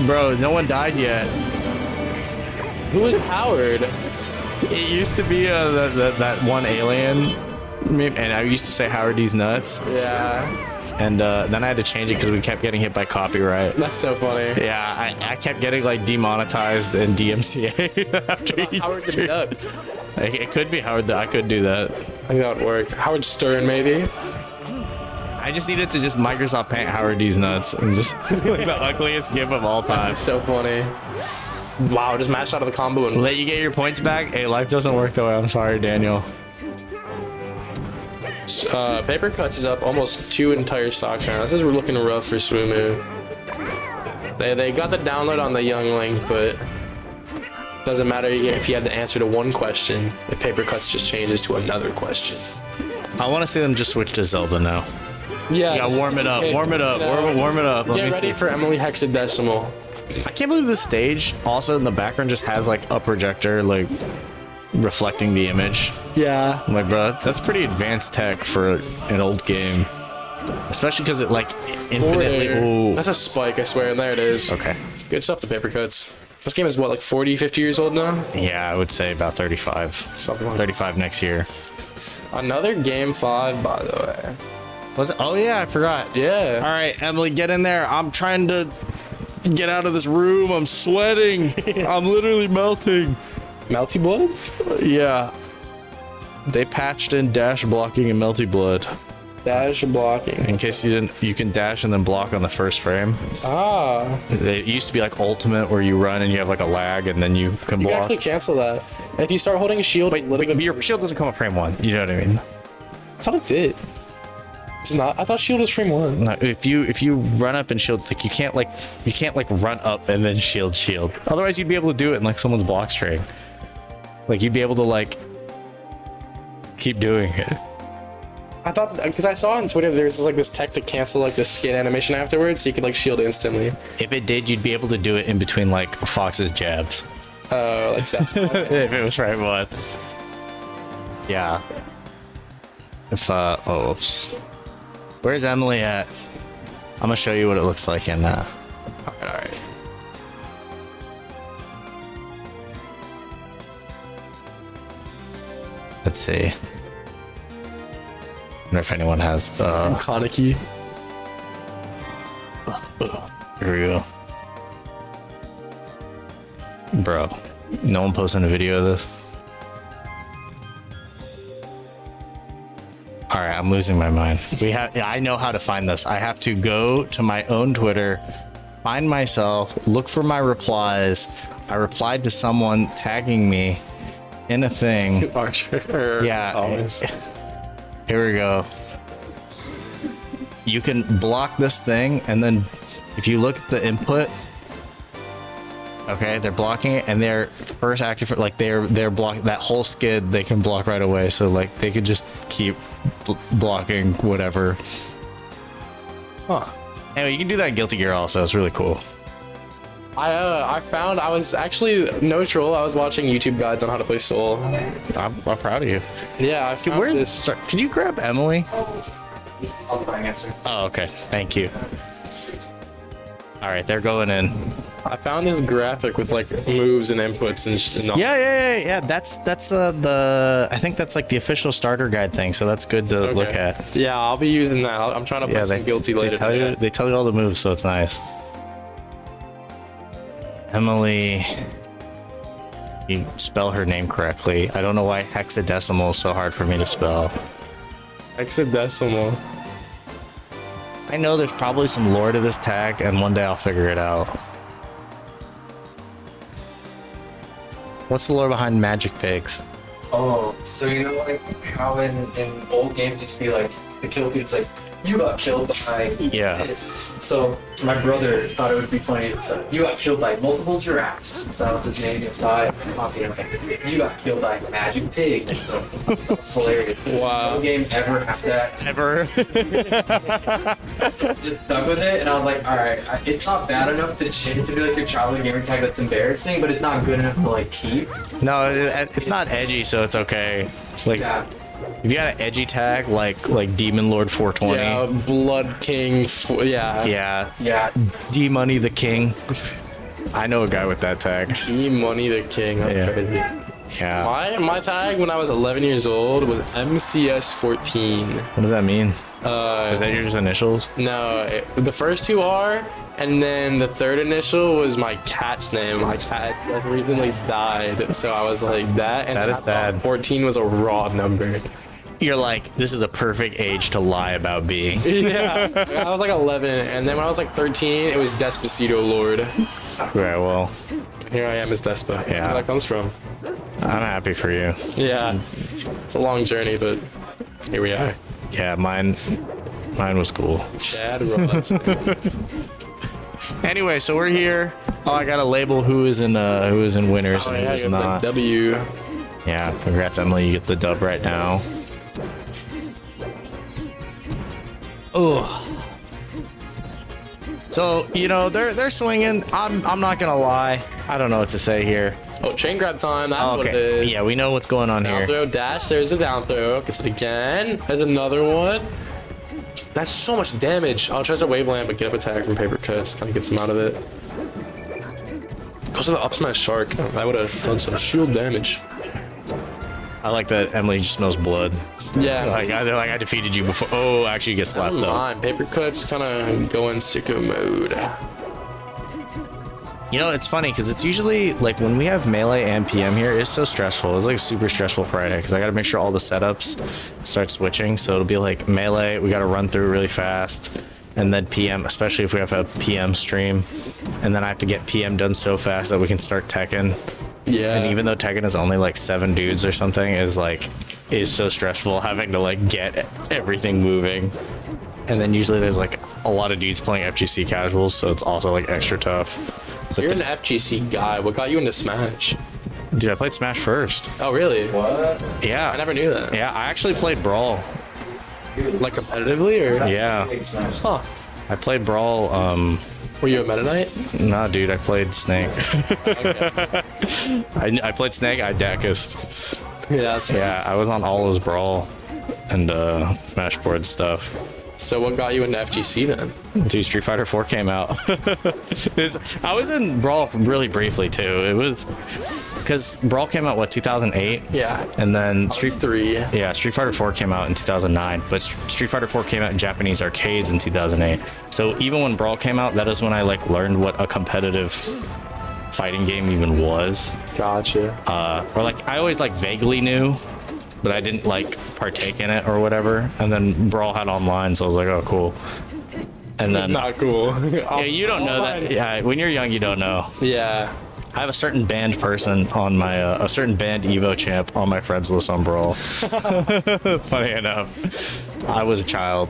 bro. No one died yet. Who is Howard? It used to be that one alien meme, and I used to say Howard D's nuts, Yeah. and then I had to change it because we kept getting hit by copyright. That's so funny. Yeah, I kept getting like demonetized and DMCA after each Howard the stream. Duck. It could be Howard. I could do that. I think that would work. Howard Stern, maybe. I just needed to just Microsoft Paint Howard D's nuts and just like the ugliest gif of all time. So funny. Wow, just matched out of the combo and Let you get your points back. Hey, life doesn't work that way. I'm sorry, Daniel. Paper Cuts is up almost 2 entire stocks right now. This is looking rough for Swumu. They got the download on the Young Link, but doesn't matter if you had the answer to one question. The Paper Cuts just changes to another question. I want to see them just switch to Zelda now. Yeah, Warm it up. Warm it up. Warm it up. Let Get me ready for Emily Hexadecimal. I can't believe this stage also in the background just has like a projector like reflecting the image. Yeah. I'm like, bro, that's pretty advanced tech for an old game. Especially because it like infinitely. Ooh. That's a spike, I swear, and there it is. Okay. Good stuff, the Paper Cuts. This game is what, like 40, 50 years old now? Yeah, I would say about 35. Something like 35 next year. Another Game 5, by the way. Was it? Oh yeah, I forgot. Yeah. All right, Emily, get in there. I'm trying to get out of this room. I'm sweating. I'm literally melting. Melty Blood? Yeah. They patched in dash blocking and melty blood. Dash blocking. In case you didn't, you can dash and then block on the first frame. Ah. It used to be like ultimate where you run and you have like a lag and then you can You can block. actually cancel that. And if you start holding a shield a little But bit... your shield doesn't come up frame 1. You know what I mean? I thought it did. It's not. I thought shield was frame 1. No, if you run up and shield, like you can't run up and then shield. Otherwise, you'd be able to do it in like someone's block string. Like you'd be able to like keep doing it. I thought, because I saw on Twitter there's like this tech to cancel like the skin animation afterwards, so you could like shield instantly. If it did, you'd be able to do it in between like Fox's jabs. Like that. Okay. If it was right one. Yeah. If oh, oops. Where's Emily at? I'm gonna show you what it looks like in All right. let's see. Wonder if anyone has Kaneki. here we go. Bro, no one posting a video of this. All right, I'm losing my mind. I know how to find this. I have to go to my own Twitter, find myself, look for my replies. I replied to someone tagging me in a thing. Archer. Yeah. Thomas. Here we go. You can block this thing, and then if you look at the input, okay, they're blocking it, and they're first active for like they're blocking that whole skid. They can block right away, so like they could just keep blocking whatever. Huh. Anyway, you can do that in Guilty Gear also. It's really cool. I found I was actually no troll. I was watching YouTube guides on how to play Soul. I'm proud of you. Yeah, I found Where's this. Could you grab Emily? I'll find answer. Oh, okay. Thank you. All right, they're going in. I found this graphic with like moves and inputs and all. Yeah. That's the I think that's like the official starter guide thing. So that's good to look at. Yeah, I'll be using that. I'm trying to play some Guilty later. They tell you all the moves, so it's nice. Emily, you spell her name correctly. I don't know why hexadecimal is so hard for me to spell. Hexadecimal. I know there's probably some lore to this tag, and one day I'll figure it out. What's the lore behind Magic Pigs? Oh, so you know like how in old games you see like the kill feed's like you got killed by Yeah. this. So my brother thought it would be funny. So you got killed by multiple giraffes. So that was his name inside. Copy. I was like, you got killed by magic pigs. So that's hilarious. Wow. No game ever had that. Ever. Just stuck with it, and I was like, all right, it's not bad enough to change to be like your childhood gamer tag that's embarrassing, but it's not good enough to like keep. No, it's not edgy, so it's okay. Like, Yeah. if you got an edgy tag like Demon Lord 420. Yeah, Blood King. Yeah. Yeah. D Money the King. I know a guy with that tag. E-Money the King. That's Yeah. crazy. Yeah. My tag when I was 11 years old was MCS14. What does that mean? Is that your initials? No, the first two are, and then the third initial was my cat's name. My cat like recently died, so I was like that. And That is I thought sad. 14 was a raw number. You're like, this is a perfect age to lie about being. Yeah, I was like 11, and then when I was like 13, it was Despacito Lord. Right, well, Here I am as Despa. That's Yeah. where that comes from. I'm happy for you. Yeah, it's a long journey, but here we are. Yeah, mine was cool. Chad Ross. Anyway, so we're here. Oh, I got to label who is in winners Oh, and yeah, who is you got not. the W. Yeah, congrats, Emily. You get the dub right now. Oh. So, you know, they're swinging. I'm not gonna lie. I don't know what to say here. Oh, chain grab time. That's what it Okay. is. Yeah, we know what's going on Down here. throw, dash. There's a down throw. Gets it again. There's another one. That's so much damage. I'll try to waveland, but get up attack from paper cuts. Kind of gets him out of it. Goes to the up smash shark. That would have done some shield damage. I like that Emily just smells blood. Yeah. They're like, I defeated you before. Oh, actually, you get slapped Never up. mind. Paper cuts kind of go in sicko mode. You know, it's funny because it's usually like when we have melee and PM here, it's so stressful. It's like a super stressful Friday because I got to make sure all the setups start switching. So it'll be like melee, we got to run through really fast. And then PM, especially if we have a PM stream. And then I have to get PM done so fast that we can start Tekken. Yeah. And even though Tekken is only like 7 dudes or something, is so stressful having to like get everything moving. And then usually there's like a lot of dudes playing FGC casuals, so it's also like extra tough. So you're an FGC guy. What got you into Smash? Dude, I played Smash first. Oh, really? Yeah. I never knew that. Yeah, I actually played Brawl. Like competitively, or? Yeah. Huh. I played Brawl, Were you a Meta Knight? nah, dude, I played Snake. I played Snake, I Dakist. Yeah, that's fair. Yeah, I was on all those Brawl and Smashboard stuff. So what got you into FGC then? Dude, Street Fighter 4 came out. I was in Brawl really briefly too. It was because Brawl came out, what, 2008? Yeah. And then Street 3. Yeah, Street Fighter 4 came out in 2009, but Street Fighter 4 came out in Japanese arcades in 2008. So even when Brawl came out, that is when I like learned what a competitive fighting game even was. Gotcha. Or like I always like vaguely knew, but I didn't like partake in it or whatever. And then Brawl had online, so I was like, oh, cool. And It's then not cool. yeah, you don't know that. Yeah, when you're young, you don't know. Yeah. I have a certain banned person on my a certain banned Evo champ on my friends list on Brawl. Funny enough, I was a child,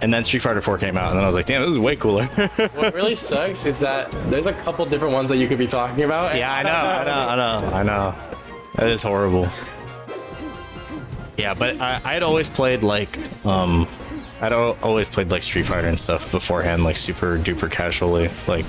and then Street Fighter 4 came out, and then I was like, damn, this is way cooler. What really sucks is that there's a couple different ones that you could be talking about. Yeah, I know. That is horrible. Yeah, but I had always played like always played like Street Fighter and stuff beforehand, like super duper casually, like.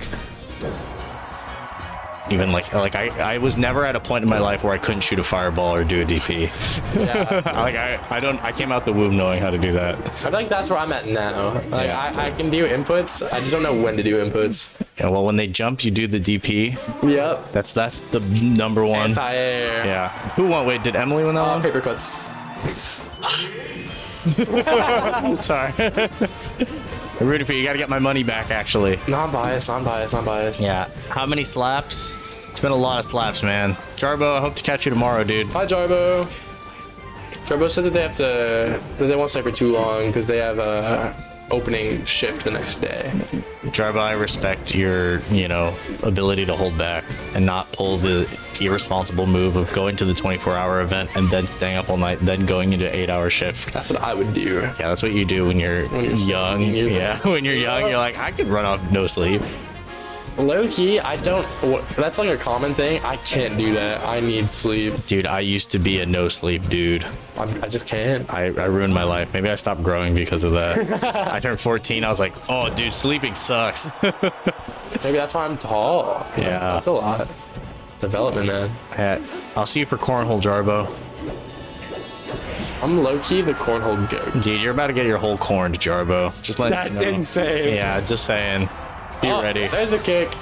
Even like I was never at a point in my life where I couldn't shoot a fireball or do a DP. Yeah. Like I came out the womb knowing how to do that. I feel like that's where I'm at now. Like Yeah. I can do inputs. I just don't know when to do inputs. Yeah, well, when they jump, you do the DP. Yep. That's the number one. Anti-air. Yeah. Who won? Wait, did Emily win that one? Paper cuts. Sorry. I'm rooting for you. You gotta get my money back, actually. Non-biased. Yeah. How many slaps? It's been a lot of slaps, man. Jarbo, I hope to catch you tomorrow, dude. Hi, Jarbo. Jarbo said that they won't stay for too long because they have a opening shift the next day. Jarbo, I respect your, ability to hold back and not pull the irresponsible move of going to the 24-hour event and then staying up all night, then going into an 8-hour shift. That's what I would do. Yeah, that's what you do when you're young. 17 years Yeah, when you're young, you're like, I could run off no sleep. Low key, that's like a common thing. I can't do that. I need sleep. Dude, I used to be a no sleep dude. I just can't. I ruined my life. Maybe I stopped growing because of that. I turned 14. I was like, oh, dude, sleeping sucks. Maybe that's why I'm tall. Yeah. That's a lot. Development, man. I'll see you for cornhole, Jarbo. I'm low key the cornhole goat. Dude, you're about to get your whole corned, Jarbo. Just let That's you know. insane. Yeah, just saying. Be Oh, ready. There's the kick.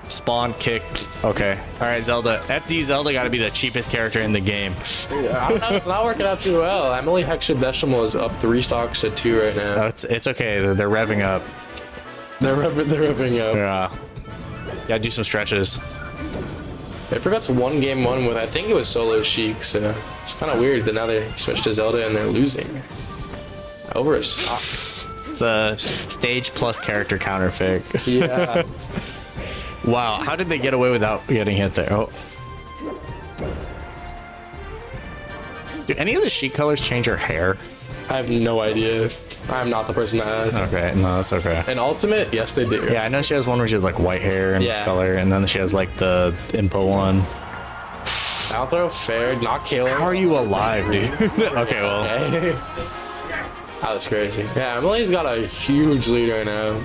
Spawn kicked. Okay. All right, Zelda. FD Zelda got to be the cheapest character in the game. I don't know. It's not working out too well. Emily Hexadecimal is up 3 stocks to 2 right now. It's okay. They're revving up. They're revving up. Yeah. Yeah, do some stretches. Paper Cuts won game 1 with, I think it was solo Sheik, so it's kind of weird that now they switched to Zelda and they're losing. Over a stock. It's a stage plus character counterfeit. Yeah. Wow, how did they get away without getting hit there? Oh. Do any of the Sheik colors change her hair? I have no idea. I'm not the person that has. Okay, no, that's okay. In Ultimate, yes, they do. Yeah, I know she has one where she has like white hair and Yeah. color, and then she has like the Impa one. Down throw, fair, not killing. How are you alive, dude? Okay, well, Okay. That was crazy. Yeah, Emily's got a huge lead right now.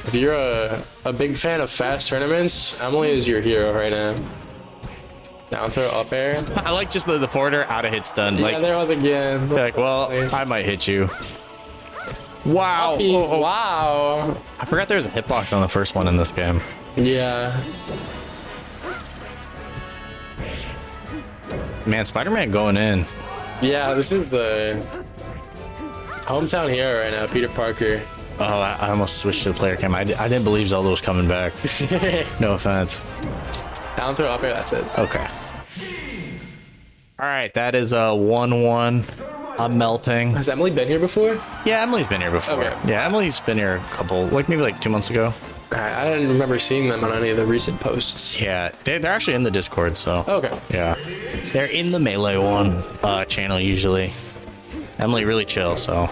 If you're a big fan of fast tournaments, Emily is your hero right now. Down throw, up air. I like just the forwarder out of hit stun. Yeah, Like, there was again. like, well, I might hit you. Wow. Puppies, Oh, oh. wow. I forgot there was a hitbox on the first one in this game. Yeah. Man, Spider-Man going in. Yeah, this is the hometown hero right now, Peter Parker. Oh, I almost switched to the player cam. I didn't believe Zelda was coming back. No offense. Down throw, up air, that's it. Okay. All right, that is a 1-1. I'm melting. Has Emily been here before? Yeah, Emily's been here before. Okay. Yeah, Emily's been here a couple, like maybe like 2 months ago. I didn't remember seeing them on any of the recent posts. Yeah, they're actually in the Discord, so. Okay. Yeah. They're in the Melee One channel usually. Emily really chill, so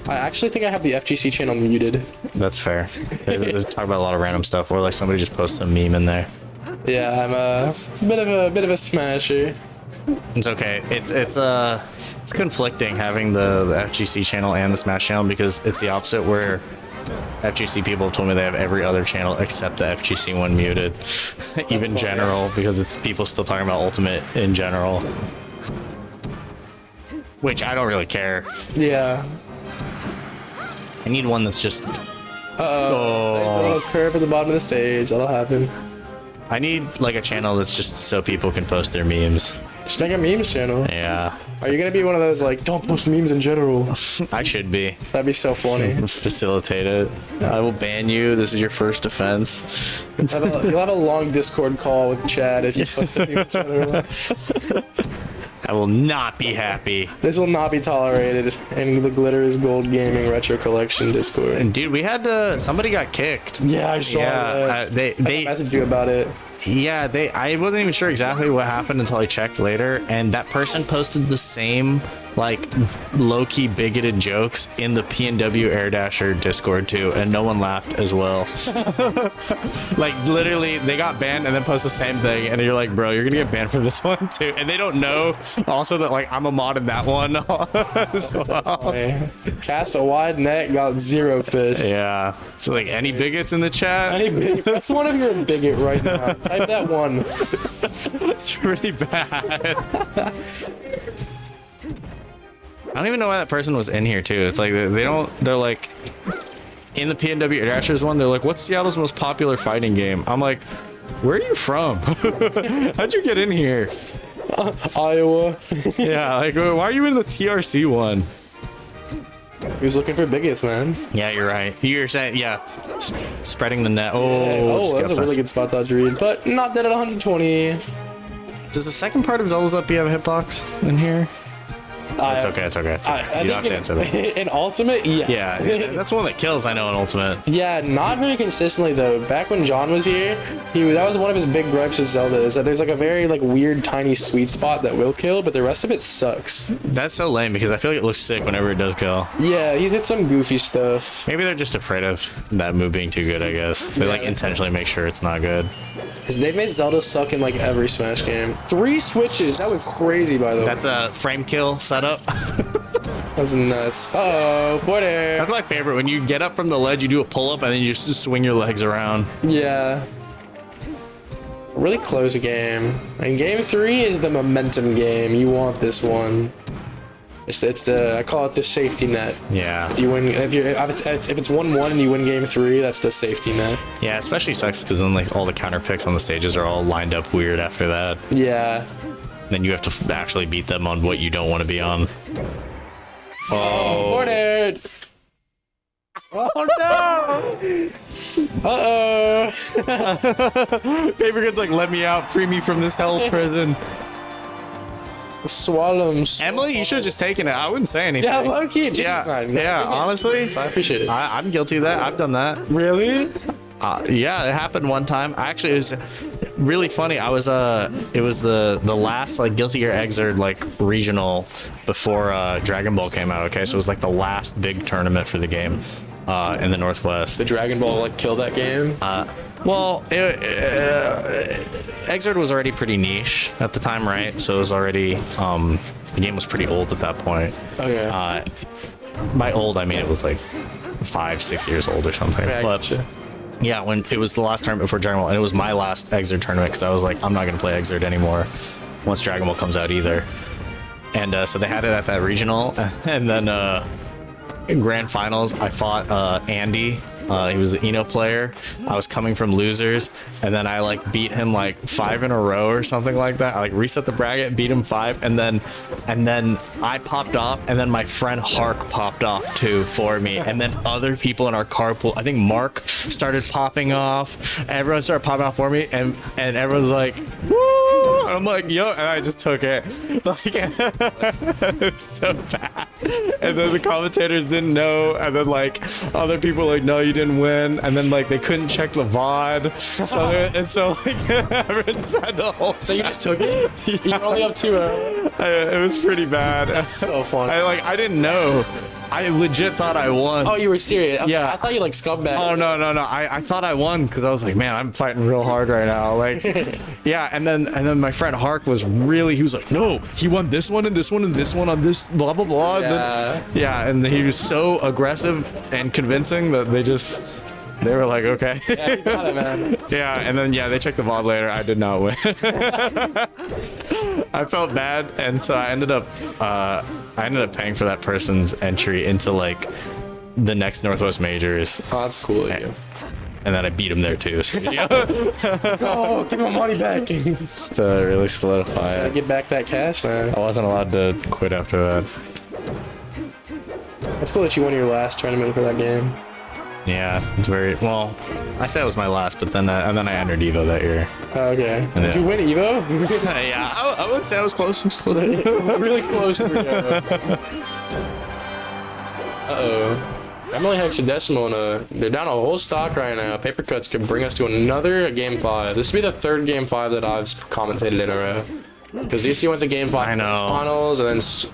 I actually think I have the FGC channel muted. that's fair. They talk about a lot of random stuff, or like somebody just posts a meme in there. Yeah, I'm a bit of a smasher. It's okay. It's conflicting having the FGC channel and the Smash channel because it's the opposite where FGC people have told me they have every other channel except the FGC one muted, even general, because it's people still talking about Ultimate in general, which I don't really care. Yeah. I need one that's just. There's a little curve at the bottom of the stage. That'll happen. I need like a channel that's just so people can post their memes. Just make a memes channel. Yeah, Are you gonna be one of those like don't post memes in general? I should be. That'd be so funny. Facilitate it. I will ban you. This is your first offense. You'll have a long Discord call with Chad if you post a meme in general. I will not be happy. This will not be tolerated in the Glitter is Gold Gaming Retro Collection Discord. And dude, we had somebody got kicked. Yeah, I saw that. they I messaged you about it. yeah, I wasn't even sure exactly what happened until I checked later, and that person posted the same like low-key bigoted jokes in the PNW Air Dasher Discord too, and no one laughed as well. Like literally they got banned and then post the same thing, and you're like, bro, you're gonna get banned for this one too. And they don't know also that like I'm a mod in that one as well. Hey, cast a wide net, got 0 fish. Yeah, so like any bigots in the chat? Any bigot? Press one if you're a bigot right now. Type that one. It's really bad. I don't even know why that person was in here too. It's like they're like in the PNW Dashers one, they're like, what's Seattle's most popular fighting game? I'm like, where are you from? How'd you get in here? Iowa. Yeah, like why are you in the TRC one? He was looking for bigots, man. Yeah, you're right. You're saying, yeah, spreading the net. Oh, just that's get a really good spot dodge read, but not dead at 120. Does the second part of Zelda's Up have a hitbox in here? It's okay. It's okay. You don't have to answer that. In Ultimate, yes. Yeah, that's the one that kills. I know in Ultimate. Yeah, not very consistently though. Back when John was here, that was one of his big gripes with Zelda is that there's like a very like weird tiny sweet spot that will kill, but the rest of it sucks. That's so lame because I feel like it looks sick whenever it does kill. Yeah, he's hit some goofy stuff. Maybe they're just afraid of that move being too good. I guess they like intentionally make sure it's not good. Because they've made Zelda suck in like every Smash game. 3 switches. That was crazy, by the way. That's a frame kill setup. That's nuts. Uh-oh, Porter. That's my favorite. When you get up from the ledge, you do a pull up and then you just swing your legs around. Yeah. Really close game. And game 3 is the momentum game. You want this one. It's the I call it the safety net. Yeah. If you win, if it's 1-1 and you win game 3, that's the safety net. Yeah, especially sucks because then like all the counter picks on the stages are all lined up weird after that. Yeah. Then you have to actually beat them on what you don't want to be on. Oh, Porter. Oh no! Uh-oh. Paper Good's like, let me out, free me from this hell prison. Swallow him. Emily, you should have just taken it. I wouldn't say anything. Yeah, low key. Yeah, honestly, I appreciate it. I'm guilty of that. I've done that. Really? Yeah, it happened one time. Actually, it was really funny. It was the last like Guilty Gear Xrd like regional before Dragon Ball came out. Okay, so it was like the last big tournament for the game in the Northwest. The Dragon Ball like kill that game? Well, Xrd was already pretty niche at the time, right? So it was already the game was pretty old at that point. Okay. By old, I mean it was like 5-6 years old or something. Yeah, I But gotcha. yeah, when it was the last tournament before Dragon Ball, and it was my last Xrd tournament because I was like, I'm not gonna play Xrd anymore once Dragon Ball comes out either. And so they had it at that regional, and then in grand finals, I fought Andy. He was the Eno player. I was coming from losers, and then I like beat him like 5 in a row or something like that. I like reset the bracket, beat him 5, and then I popped off, and then my friend Hark popped off too for me, and then other people in our carpool. I think Mark started popping off. Everyone started popping off for me, and everyone was like, "Woo!" I'm like, "Yo!" And I just took it. Like, it was so bad. And then the commentators didn't know, and then like other people were like, "No, you didn't win," and then like they couldn't check the VOD, so like everyone just had the whole. So you just took it? You're only up 2-0. It was pretty bad. So fun. I didn't know. I legit thought I won. Oh, you were serious? Yeah. I thought you like scumbag. Oh no. I thought I won because I was like, man, I'm fighting real hard right now. Like, yeah. And then my friend Hark was he was like, no, he won this one and this one and this one on this blah blah blah. Yeah. And he was so aggressive and convincing that they were like, okay. Yeah, you got it, man. Yeah, and then they checked the VOD later. I did not win. I felt bad, and so I ended up paying for that person's entry into like the next Northwest Majors, Oh, that's cool of you. and then I beat him there too. So, Oh, give my money back. just to really solidify it. Get back that cash, man. I wasn't allowed to quit after that. It's cool that you won your last tournament for that game. Yeah, it's very well. I said it was my last, but then I entered Evo that year. Oh, okay. Yeah. Did you win Evo? Yeah, I would say I was close. Really close to Uh-oh. Emily Hexadecimal, they're down a whole stock right now. Paper Cuts could bring us to another Game 5. This would be the third Game 5 that I've commentated in a row. Because EC went to Game 5 I know. finals, and then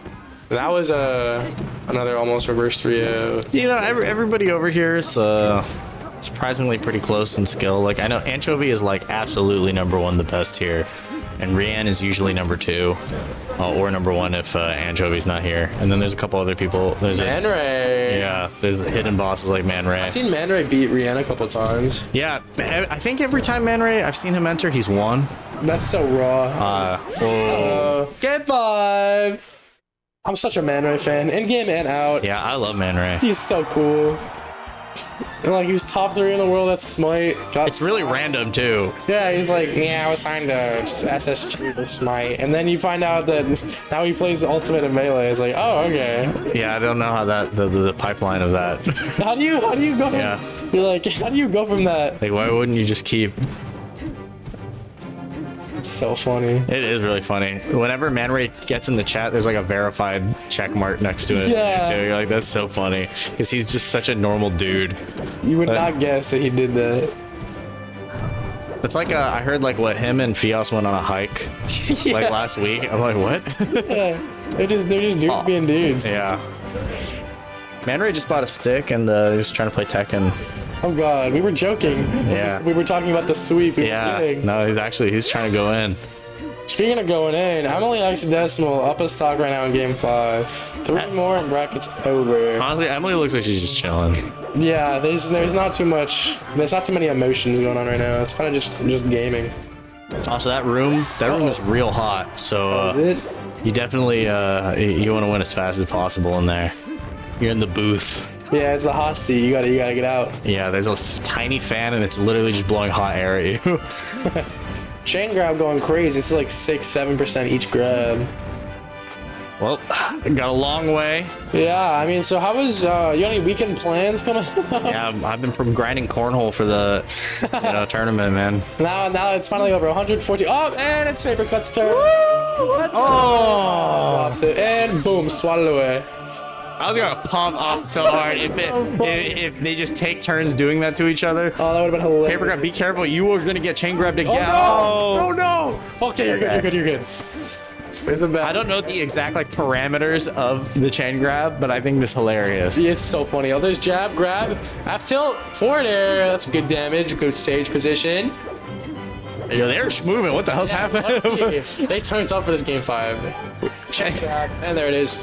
that was another almost reverse 3-0. You know, everybody over here is surprisingly pretty close in skill. Like, I know Anchovy is like absolutely number one, the best here, and Rian is usually number two, or number one if Anchovy's not here. And then there's a couple other people. There's Man Ray. there's hidden bosses like Man Ray. I've seen Man Ray beat Rihanna a couple times. Yeah, I think every time Man Ray I've seen him enter, he's won. That's so raw. Game 5. I'm such a Man Ray fan, in game and out. Yeah, I love Man Ray. He's so cool. And like, he was top 3 in the world at Smite. It's really random too. Yeah, he's like, yeah, I was signed to SSG for Smite. And then you find out that now he plays Ultimate and Melee. It's like, oh, okay. Yeah, I don't know how the pipeline of that. How do you go from, Yeah. you're like, how do you go from that? Like, why wouldn't you just keep? It's so funny. It is really funny. Whenever Man Ray gets in the chat, there's like a verified check mark next to it. Yeah. Too. You're like, that's so funny. Because he's just such a normal dude. You would not guess that he did that. It's like I heard like what him and Fios went on a hike like last week. I'm like, what? Yeah. They're just dudes being dudes. Yeah. Man Ray just bought a stick and he was trying to play Tekken. Oh god, we were joking. Yeah. We were talking about the sweep. We were Yeah. kidding. No, he's trying to go in. Speaking of going in, Emily Hexadecimal up a stock right now in game 5. 3 more and brackets over. Honestly, Emily looks like she's just chilling. Yeah, there's not too much. There's not too many emotions going on right now. It's kind of just gaming. Also, that room is real hot. So Is it? you definitely you want to win as fast as possible in there. You're in the booth. Yeah, it's the hot seat. You gotta get out. Yeah, there's a tiny fan and it's literally just blowing hot air at you. Chain grab going crazy. It's like 6-7% each grab. Well, got a long way. Yeah, I mean, so how was you got any weekend plans coming? Yeah, I've been grinding cornhole for the tournament, man. Now it's finally over. 140. Oh, and it's Paper Cuts turn. Let's go. Drops it and boom, swatted away. I was gonna pump up so hard if they just take turns doing that to each other. Oh, that would have been hilarious. Paper grab, be careful. You are gonna get chain grabbed again. Oh no! Okay, you're good. You're good. It's a bad. I don't know the exact like parameters of the chain grab, but I think it's hilarious. It's so funny. Oh, there's jab, grab, half tilt, forward air. That's good damage. Good stage position. Yo, they're moving. What the hell's happening? They turned up for this game 5. Chain- And there it is.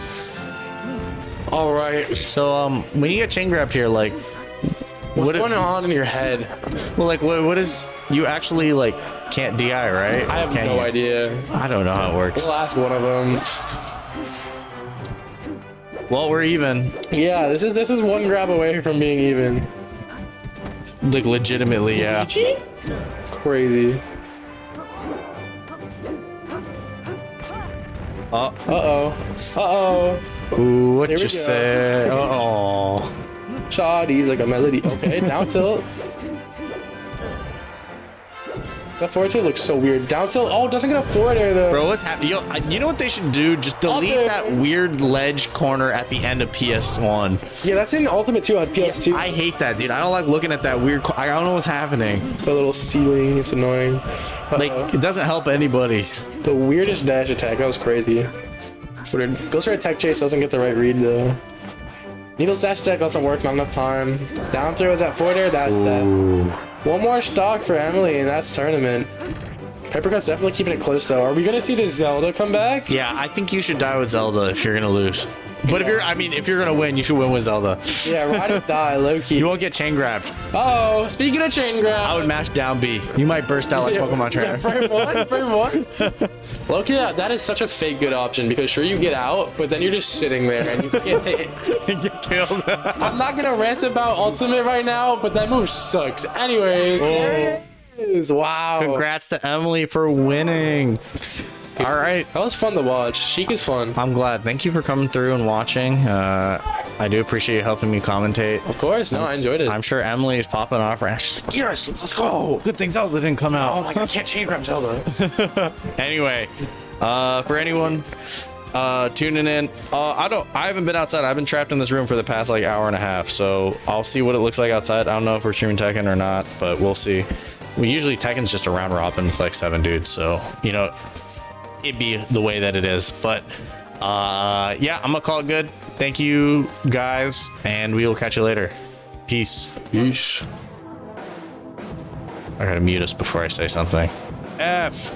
All right. So when you get chain grabbed here, like, What's going on in your head? well, like what is you actually like can't DI, right? I have Can't no you? idea. I don't know how it works. We'll ask one of them. Well, we're even. Yeah, this is one grab away from being even. Like legitimately, yeah. Crazy. Uh-oh. Ooh, what Here we you go. say? Oh. Shoddy's like a melody. Okay, down tilt. That forward tilt looks so weird. Down tilt. Oh, it doesn't get a forward air though. Bro, what's happening? You know what they should do? Just delete there. that weird ledge corner at the end of PS1. Yeah, that's in Ultimate 2 on PS2. I hate that, dude. I don't like looking at that weird. I don't know what's happening. The little ceiling. It's annoying. Like, it doesn't help anybody. The weirdest dash attack. That was crazy. Ghost Ray Tech Chase doesn't get the right read though. Needle's dash attack doesn't work, not enough time. Down throw is at 4 there, that's dead. One more stock for Emily, and that's tournament. Papercut's definitely keeping it close though. Are we gonna see the Zelda come back? Yeah, I think you should die with Zelda if you're gonna lose. But if you're gonna win, you should win with Zelda. Yeah, ride or die, low key. You won't get chain grabbed. Oh, speaking of chain grab. I would mash down B. You might burst out like Pokemon Trainer. Frame one. Loki, that is such a fake good option because sure you get out, but then you're just sitting there and you can't take it. Get killed. I'm not gonna rant about ultimate right now, but that move sucks. Anyways, there it is. Wow. Congrats to Emily for winning. All right. That was fun to watch. Sheik is fun. I'm glad. Thank you for coming through and watching. I do appreciate you helping me commentate. Of course. No, I enjoyed it. I'm sure Emily is popping off right now. She's like, yes, let's go. Good thing Zelda didn't come out. Oh my god, I can't chain grab Zelda. Anyway, for anyone tuning in, I haven't been outside. I've been trapped in this room for the past like hour and a half, so I'll see what it looks like outside. I don't know if we're streaming Tekken or not, but we'll see. We usually Tekken's just a round robin with like 7 dudes, so you know it'd be the way that it is. But yeah, I'm gonna call it good. Thank you guys, and we will catch you later. Peace. Yeesh. I gotta mute us before I say something. F.